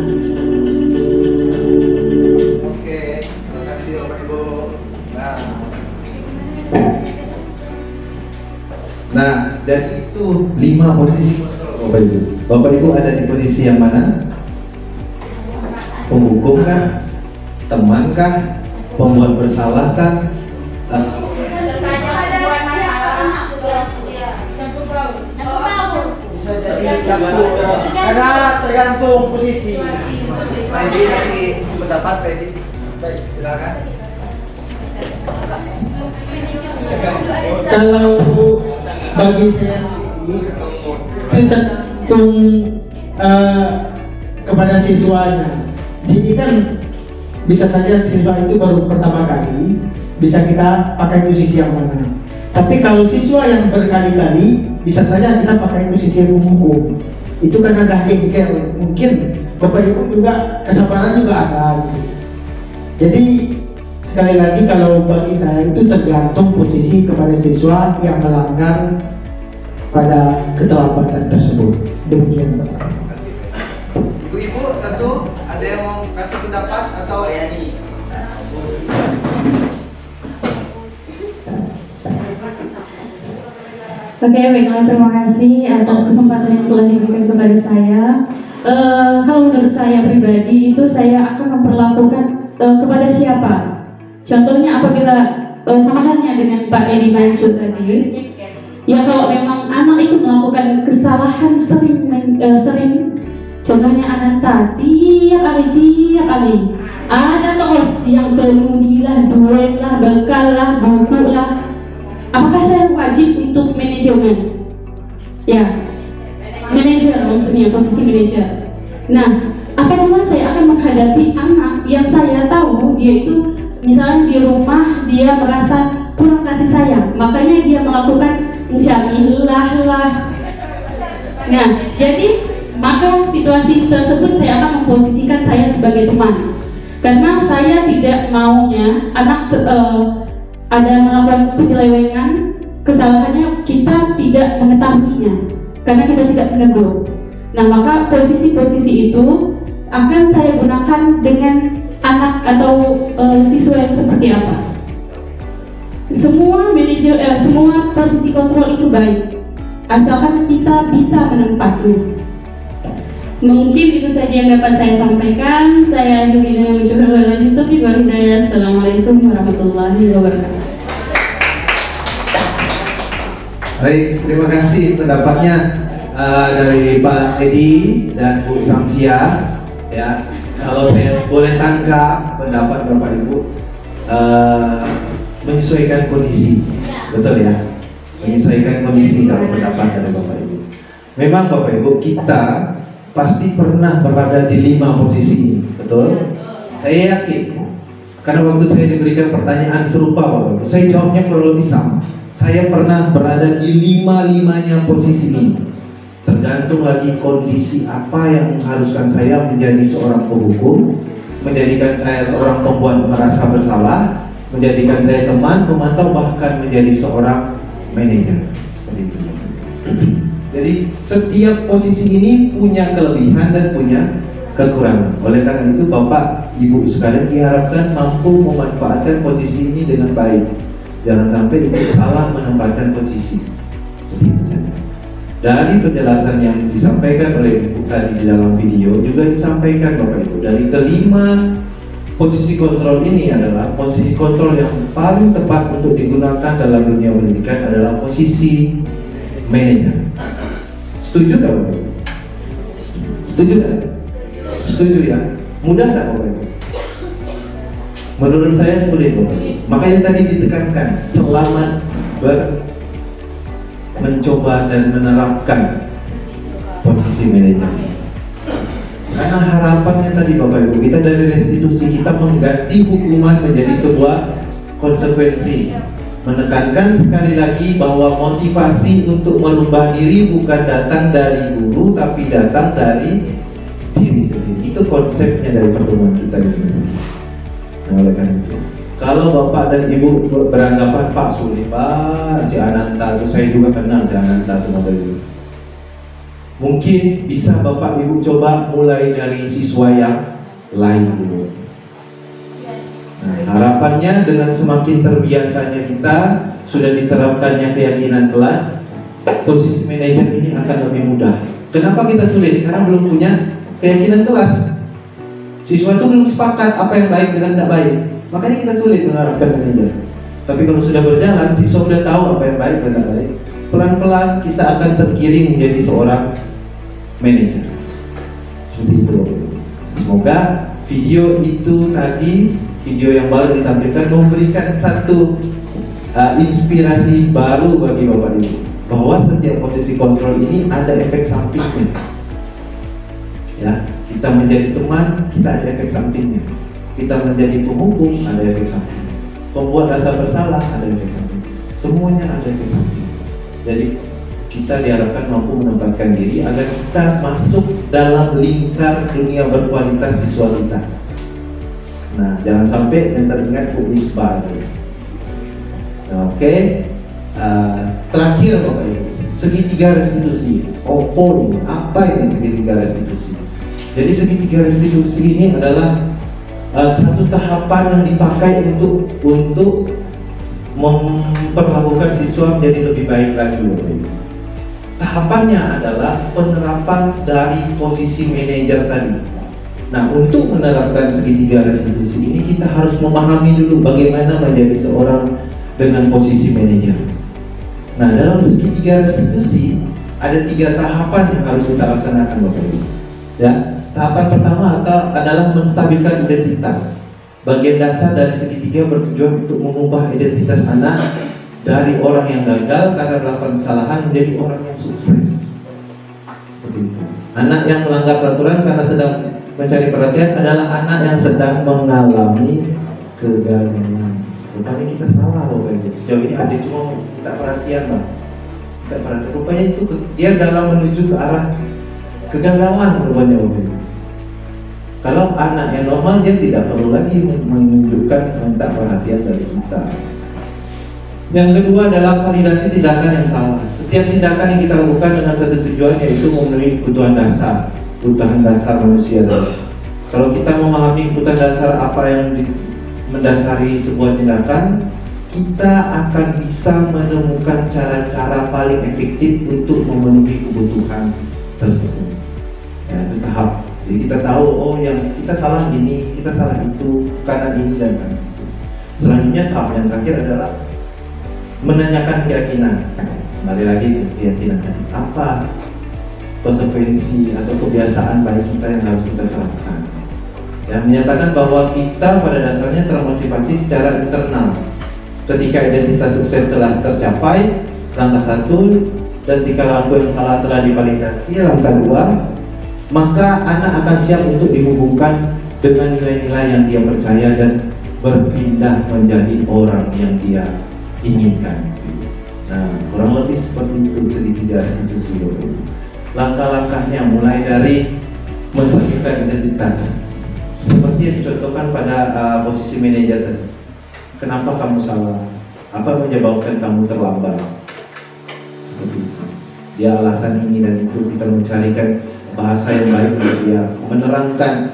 Oke, terima kasih Bapak Ibu. Nah, dan itu 5 posisi kontrol Bapak Ibu. Bapak Ibu ada di posisi yang mana? Penghukum kah? Teman kah? Pembuat bersalah kah? Bisa jadi karena tergantung posisi. Pak Edi kasih pendapat Pak Edi. Baik, silakan. Kalau bagi saya itu tergantung kepada siswanya. Jadi kan bisa saja siswa itu baru pertama kali, bisa kita pakai posisi yang mana. Tapi kalau siswa yang berkali-kali, bisa saja kita pakai posisi hukum. Itu kan ada engkel, mungkin Bapak Ibu juga kesabaran juga ada. Gitu. Jadi sekali lagi kalau bagi saya itu tergantung posisi kepada siswa yang melanggar pada keterlambatan tersebut. Demikian Bapak. Ibu-ibu satu, ada yang mau kasih pendapat atau Oke, baiklah, terima kasih atas kesempatan yang telah diberikan kepada saya. Kalau menurut saya pribadi itu saya akan memperlakukan kepada siapa. Contohnya apabila sama halnya dengan Pak Edi Mancu tadi, ya kalau memang anak itu melakukan kesalahan sering, contohnya anak tiap kali ada terus yang kemudian duit lah, bekal lah, buku lah. Apakah saya wajib untuk manajemen? Ya, manajer maksudnya, posisi manajer. Nah, apabila saya akan menghadapi anak yang saya tahu dia itu misalnya di rumah dia merasa kurang kasih sayang, makanya dia melakukan mencamilah lah. Nah, jadi maka situasi tersebut saya akan memposisikan saya sebagai teman, karena saya tidak maunya anak ada melakukan penyelewengan, kesalahannya kita tidak mengetahuinya karena kita tidak menegur. Nah, maka posisi-posisi itu akan saya gunakan dengan anak atau siswa yang seperti apa. Semua manajer, semua posisi kontrol itu baik, asalkan kita bisa menempatnya. Mungkin itu saja yang dapat saya sampaikan. Saya akhiri dengan mencoba lanjut. Assalamualaikum warahmatullahi wabarakatuh. Baik, terima kasih pendapatnya dari Pak Edi dan Bu Samsia. Ya, kalau saya boleh tangkap pendapat Bapak Ibu, menyesuaikan kondisi, betul ya? Menyesuaikan kondisi kalau pendapat dari Bapak Ibu. Memang Bapak Ibu kita pasti pernah berada di 5 posisi ini, betul? Saya yakin, karena waktu saya diberikan pertanyaan serupa Bapak Ibu, saya jawabnya kurang lebih sama. Saya pernah berada di 5-5-nya posisi ini. Tergantung lagi kondisi apa yang mengharuskan saya menjadi seorang penghukum, menjadikan saya seorang pembuat merasa bersalah, menjadikan saya teman, pemantau, bahkan menjadi seorang manajer. Seperti itu. Jadi setiap posisi ini punya kelebihan dan punya kekurangan. Oleh karena itu Bapak Ibu sekalian diharapkan mampu memanfaatkan posisi ini dengan baik. Jangan sampai Ibu salah menempatkan posisi. Begitu saja. Dari penjelasan yang disampaikan oleh Ibu tadi di dalam video juga disampaikan Bapak Ibu, dari kelima posisi kontrol ini adalah posisi kontrol yang paling tepat untuk digunakan dalam dunia pendidikan adalah posisi manajer. Setuju nggak Bapak Ibu? Setuju nggak? Setuju ya? Mudah nggak Bapak Ibu? Menurut saya sulit Bapak Ibu. Makanya tadi ditekankan selamat mencoba dan menerapkan posisi manajer. Karena harapannya tadi Bapak Ibu, kita dari restitusi kita mengganti hukuman menjadi sebuah konsekuensi. Menekankan sekali lagi bahwa motivasi untuk merubah diri bukan datang dari guru, tapi datang dari diri sendiri. Itu konsepnya dari pertemuan kita ini. Nah, oleh karena itu, kalau Bapak dan Ibu beranggapan Pak sulit Pak, si Ananta itu saya juga kenal si Ananta itu Bapak Ibu. Mungkin bisa Bapak Ibu coba mulai dari siswa yang lain dulu. Nah, harapannya dengan semakin terbiasanya kita sudah diterapkannya keyakinan kelas, posisi manajer ini akan lebih mudah. Kenapa kita sulit? Karena belum punya keyakinan kelas. Siswa itu belum sepakat apa yang baik dengan tidak baik. Makanya kita sulit menerapkan manajer. Tapi kalau sudah berjalan, siswa sudah tahu apa yang baik dan tidak baik. Pelan-pelan kita akan tergiring menjadi seorang manajer. Seperti itu. Semoga video itu tadi, video yang baru ditampilkan memberikan satu inspirasi baru bagi Bapak Ibu, bahwa setiap posisi kontrol ini ada efek sampingnya. Ya, kita menjadi teman, kita ada efek sampingnya. Kita menjadi penghukum, ada efek sampingnya. Pembuat rasa bersalah, ada efek sampingnya. Semuanya ada efek sampingnya. Jadi kita diharapkan mampu menempatkan diri agar kita masuk dalam lingkar dunia berkualitas siswa kita. Nah, jangan sampai yang teringat Misbah. Nah, oke. Terakhir Bapak Ibu, segitiga restitusi. Apa ini segitiga restitusi? Jadi segitiga restitusi ini adalah satu tahapan yang dipakai untuk memperlakukan siswa menjadi lebih baik lagi, Bapak Ibu. Tahapannya adalah penerapan dari posisi manajer tadi. Nah, untuk menerapkan segitiga restitusi ini kita harus memahami dulu bagaimana menjadi seorang dengan posisi manajer. Nah, dalam segitiga restitusi ada 3 tahapan yang harus kita laksanakan, Bapak Ibu. Ya, tahapan pertama adalah menstabilkan identitas. Bagian dasar dari segitiga bertujuan untuk mengubah identitas anak dari orang yang gagal karena melakukan kesalahan menjadi orang yang sukses. Seperti itu. Anak yang melanggar peraturan karena sedang mencari perhatian adalah anak yang sedang mengalami kegagalan. Rupanya kita salah, Bapak Ibu. Sejauh ini adik cuma minta perhatian, Bang. Minta perhatian. Rupanya itu dia dalam menuju ke arah kegagalan, rupanya, Bapak Ibu. Kalau anak yang normal, dia tidak perlu lagi menunjukkan minta perhatian dari kita. Yang kedua adalah validasi tindakan yang salah. Setiap tindakan yang kita lakukan dengan satu tujuan, yaitu memenuhi kebutuhan dasar manusia. Kalau kita memahami kebutuhan dasar apa yang mendasari sebuah tindakan, kita akan bisa menemukan cara-cara paling efektif untuk memenuhi kebutuhan tersebut. Ya, itu tahap. Jadi kita tahu, oh yang kita salah ini, kita salah itu, karena ini dan karena itu. Selanjutnya tahap yang terakhir adalah menanyakan keyakinan. Kembali lagi ke keyakinan tadi. Apa konsekuensi atau kebiasaan baik kita yang harus kita terapkan? Ya, menyatakan bahwa kita pada dasarnya termotivasi secara internal. Ketika identitas sukses telah tercapai, langkah 1, dan ketika laku yang salah telah divalidasi, langkah 2, maka anak akan siap untuk dihubungkan dengan nilai-nilai yang dia percaya dan berpindah menjadi orang yang dia inginkan. Nah, kurang lebih seperti itu segitiga restitusi. Langkah-langkahnya mulai dari menstabilkan identitas, seperti yang dicontohkan pada posisi manajer tadi. Kenapa kamu salah? Apa yang menyebabkan kamu terlambat? Seperti itu. Dia alasan ini dan itu, kita mencarikan bahasa yang baik untuk dia, menerangkan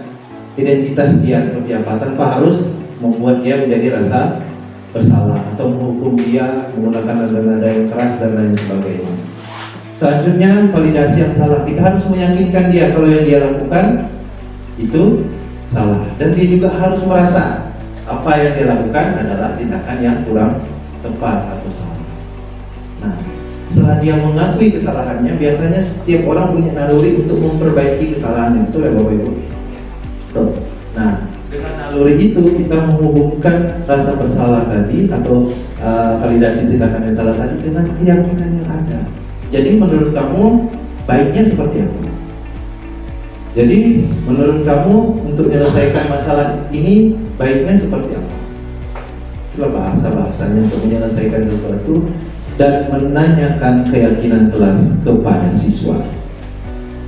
identitas dia seperti apa, tanpa harus membuat dia menjadi rasa bersalah atau menghukum dia menggunakan nada-nada yang keras dan lain sebagainya. Selanjutnya, validasi yang salah. Kita harus meyakinkan dia kalau yang dia lakukan itu salah, dan dia juga harus merasa apa yang dia lakukan adalah tindakan yang kurang tepat atau salah. Nah, setelah dia mengakui kesalahannya, biasanya setiap orang punya naluri untuk memperbaiki kesalahannya, betul ya Bapak Ibu? Betul. Nah, dengan naluri itu kita menghubungkan rasa bersalah tadi atau validasi tindakan yang salah tadi dengan keyakinan yang ada. Jadi menurut kamu baiknya seperti apa? Jadi menurut kamu untuk menyelesaikan masalah ini baiknya seperti apa? Itulah bahasa-bahasanya untuk menyelesaikan sesuatu dan menanyakan keyakinan kelas kepada siswa.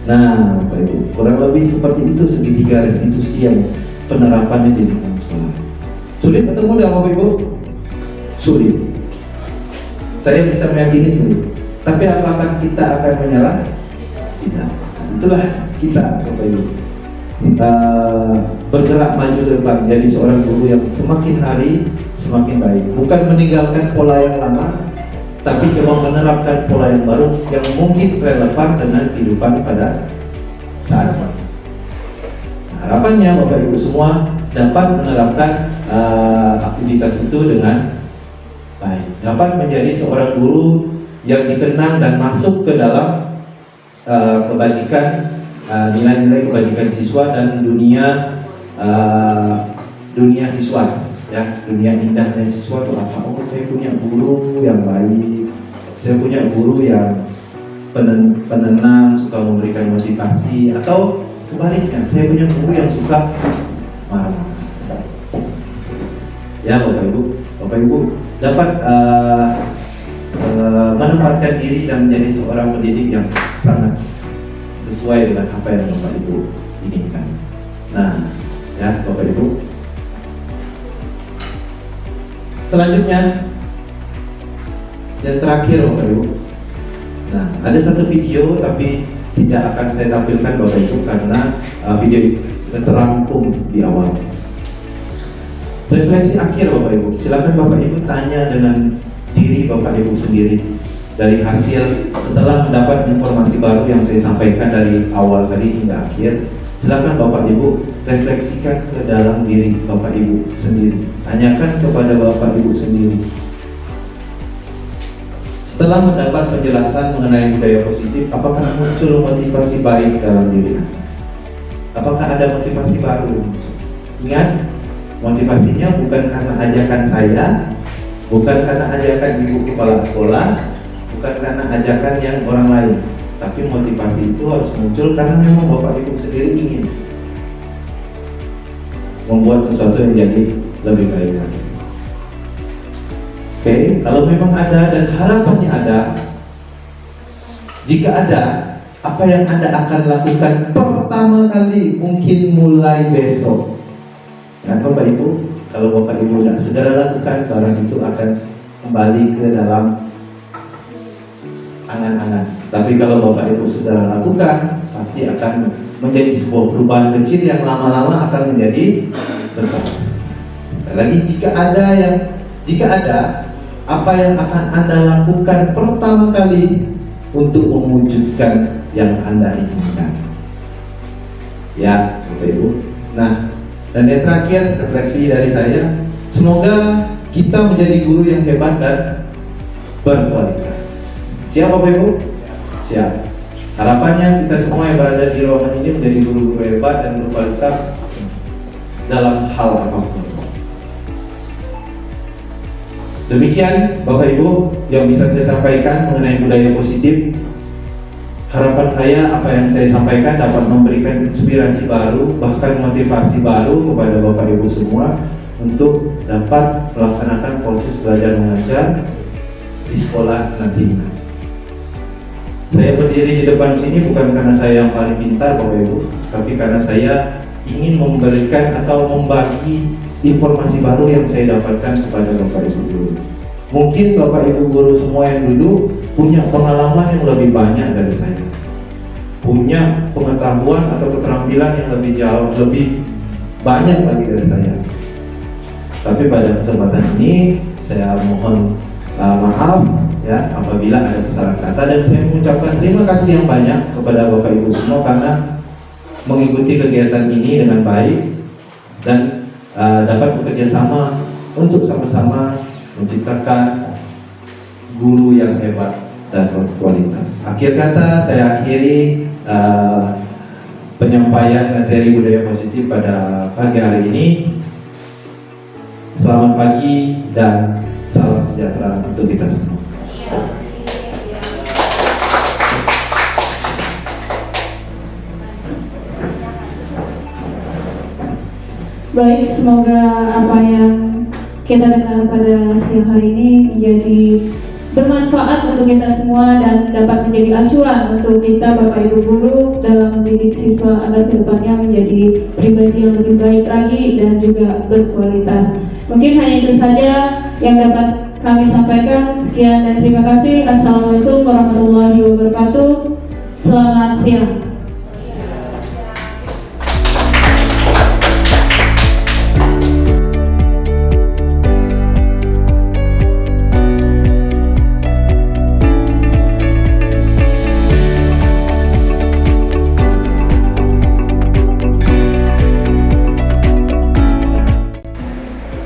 Nah, Bapak Ibu, kurang lebih seperti itu segitiga restitusi yang penerapannya di lingkungan sekolah. Sulit atau mudah, Bapak Ibu? Sulit. Saya bisa meyakini sulit. Tapi apakah kita akan menyerah? Tidak. Itulah kita, Bapak Ibu, bergerak maju ke depan, jadi seorang guru yang semakin hari semakin baik. Bukan meninggalkan pola yang lama, tapi coba menerapkan pola yang baru yang mungkin relevan dengan kehidupan pada saat ini. Harapannya Bapak Ibu semua dapat menerapkan aktivitas itu dengan baik, dapat menjadi seorang guru yang dikenang dan masuk ke dalam kebajikan, nilai-nilai kebajikan siswa dan dunia siswa, ya, dunia indahnya siswa itu apa? Oh, saya punya guru yang baik, saya punya guru yang penenang, suka memberikan motivasi, atau sebaliknya, saya punya guru yang suka marah. Ya, Bapak Ibu dapat menempatkan diri dan menjadi seorang pendidik yang sangat sesuai dengan apa yang Bapak Ibu inginkan. Nah, ya Bapak Ibu. Selanjutnya, yang terakhir Bapak Ibu. Nah, ada satu video tapi tidak akan saya tampilkan Bapak Ibu karena video itu sudah terangkum di awal. Refleksi akhir Bapak Ibu. Silakan Bapak Ibu tanya dengan diri Bapak Ibu sendiri dari hasil setelah mendapat informasi baru yang saya sampaikan dari awal tadi hingga akhir. Silakan Bapak Ibu refleksikan ke dalam diri Bapak Ibu sendiri. Tanyakan kepada Bapak Ibu sendiri. Setelah mendapat penjelasan mengenai budaya positif, apakah muncul motivasi baik dalam diri Anda? Apakah ada motivasi baru? Ingat, motivasinya bukan karena ajakan saya, bukan karena ajakan ibu kepala sekolah, bukan karena ajakan yang orang lain, tapi motivasi itu harus muncul karena memang Bapak Ibu sendiri ingin membuat sesuatu yang jadi lebih baik lagi. Oke, kalau memang ada dan harapannya ada, jika ada, apa yang Anda akan lakukan pertama kali mungkin mulai besok? Dan Bapak Ibu, kalau Bapak Ibu tidak segera lakukan, orang itu akan kembali ke dalam angan-angan. Tapi kalau Bapak Ibu segera lakukan, pasti akan menjadi sebuah perubahan kecil yang lama-lama akan menjadi besar. Lagi jika ada apa yang akan Anda lakukan pertama kali untuk mewujudkan yang Anda inginkan? Ya, Bapak Ibu. Nah, dan yang terakhir, refleksi dari saya, semoga kita menjadi guru yang hebat dan berkualitas. Siap Bapak Ibu? Siap. Harapannya kita semua yang berada di ruangan ini menjadi guru-guru hebat dan berkualitas dalam hal apapun. Demikian Bapak Ibu yang bisa saya sampaikan mengenai budaya positif. Harapan saya apa yang saya sampaikan dapat memberikan inspirasi baru, bahkan motivasi baru kepada Bapak Ibu semua untuk dapat melaksanakan proses belajar mengajar di sekolah nantinya. Saya berdiri di depan sini bukan karena saya yang paling pintar Bapak Ibu, tapi karena saya ingin memberikan atau membagi informasi baru yang saya dapatkan kepada Bapak Ibu guru. Mungkin Bapak Ibu guru semua yang dulu punya pengalaman yang lebih banyak dari saya, punya pengetahuan atau keterampilan yang lebih jauh, lebih banyak lagi dari saya. Tapi pada kesempatan ini saya mohon maaf ya apabila ada kesalahan kata, dan saya mengucapkan terima kasih yang banyak kepada Bapak Ibu semua karena mengikuti kegiatan ini dengan baik dan dapat bekerja sama untuk sama-sama menciptakan guru yang hebat dan berkualitas. Akhir kata saya akhiri penyampaian materi budaya positif pada pagi hari ini. Selamat pagi dan salam sejahtera untuk kita semua. Baik, semoga apa yang kita dengar pada siang hari ini menjadi bermanfaat untuk kita semua dan dapat menjadi acuan untuk kita Bapak Ibu Guru dalam mendidik siswa agar kedepannya menjadi pribadi yang lebih baik lagi dan juga berkualitas. Mungkin hanya itu saja yang dapat kami sampaikan. Sekian dan terima kasih. Assalamualaikum warahmatullahi wabarakatuh. Selamat siang.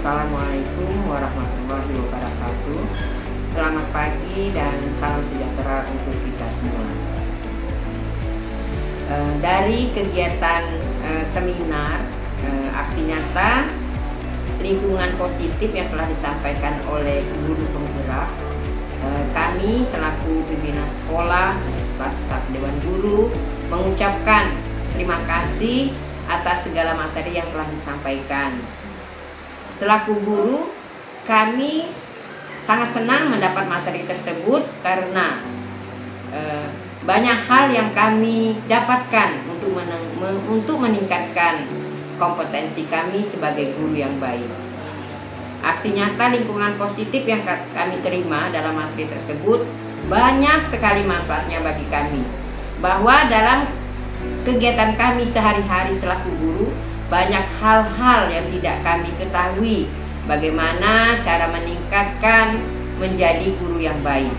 Assalamualaikum warahmatullahi wabarakatuh. Selamat pagi dan salam sejahtera untuk kita semua. Dari kegiatan seminar aksi nyata lingkungan positif yang telah disampaikan oleh guru penggerak, kami selaku pimpinan sekolah, staf Dewan Guru mengucapkan terima kasih atas segala materi yang telah disampaikan. Selaku guru, kami sangat senang mendapat materi tersebut karena banyak hal yang kami dapatkan untuk meningkatkan kompetensi kami sebagai guru yang baik. Aksi nyata lingkungan positif yang kami terima dalam materi tersebut banyak sekali manfaatnya bagi kami. Bahwa dalam kegiatan kami sehari-hari selaku guru, banyak hal-hal yang tidak kami ketahui bagaimana cara meningkatkan menjadi guru yang baik.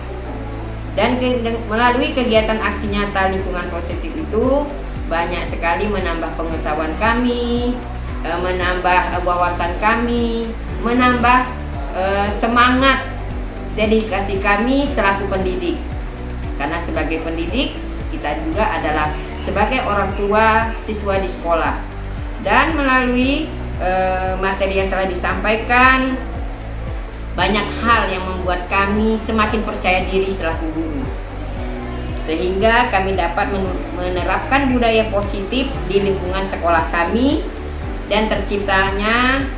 Dan melalui kegiatan aksi nyata lingkungan positif itu banyak sekali menambah pengetahuan kami, menambah wawasan kami, menambah semangat dedikasi kami selaku pendidik. Karena sebagai pendidik kita juga adalah sebagai orang tua siswa di sekolah. Dan melalui materi yang telah disampaikan, banyak hal yang membuat kami semakin percaya diri selaku guru, sehingga kami dapat menerapkan budaya positif di lingkungan sekolah kami dan terciptanya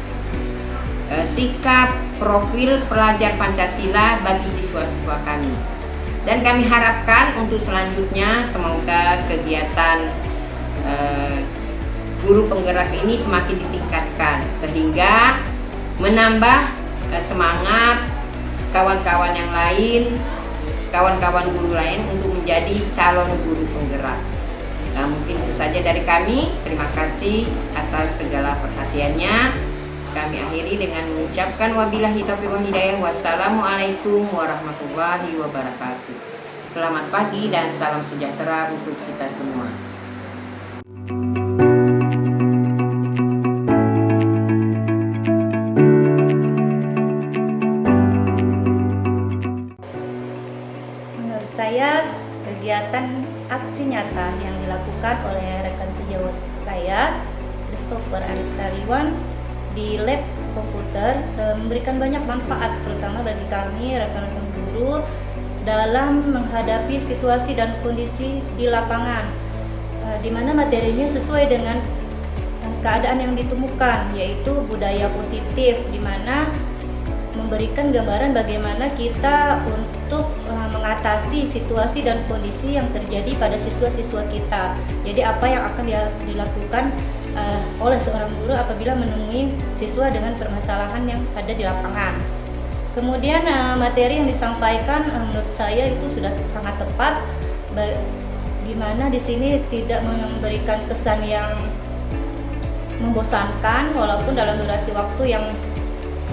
sikap profil pelajar Pancasila bagi siswa-siswa kami. Dan kami harapkan untuk selanjutnya semoga kegiatan guru penggerak ini semakin ditingkatkan sehingga menambah semangat kawan-kawan yang lain, kawan-kawan guru lain untuk menjadi calon guru penggerak. Nah, mungkin itu saja dari kami. Terima kasih atas segala perhatiannya. Kami akhiri dengan mengucapkan wabillahi taufiq wal hidayah. Wassalamualaikum warahmatullahi wabarakatuh. Selamat pagi dan salam sejahtera untuk kita semua. Saya, kegiatan aksi nyata yang dilakukan oleh rekan sejawat saya, Christopher Aristaliwan, di lab komputer memberikan banyak manfaat, terutama bagi kami rekan-rekan guru dalam menghadapi situasi dan kondisi di lapangan, di mana materinya sesuai dengan keadaan yang ditemukan, yaitu budaya positif, di mana memberikan gambaran bagaimana kita untuk mengatasi situasi dan kondisi yang terjadi pada siswa-siswa kita. Jadi apa yang akan dilakukan oleh seorang guru apabila menemui siswa dengan permasalahan yang ada di lapangan. Kemudian materi yang disampaikan menurut saya itu sudah sangat tepat, di mana di sini tidak memberikan kesan yang membosankan walaupun dalam durasi waktu yang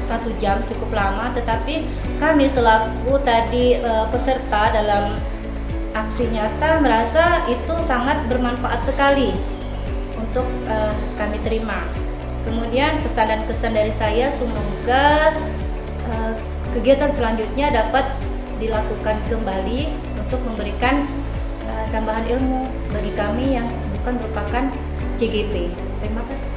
1 jam cukup lama, tetapi kami selaku tadi peserta dalam aksi nyata merasa itu sangat bermanfaat sekali untuk kami terima. Kemudian pesan dan kesan dari saya, semoga kegiatan selanjutnya dapat dilakukan kembali untuk memberikan tambahan ilmu bagi kami yang bukan merupakan CGP. Terima kasih.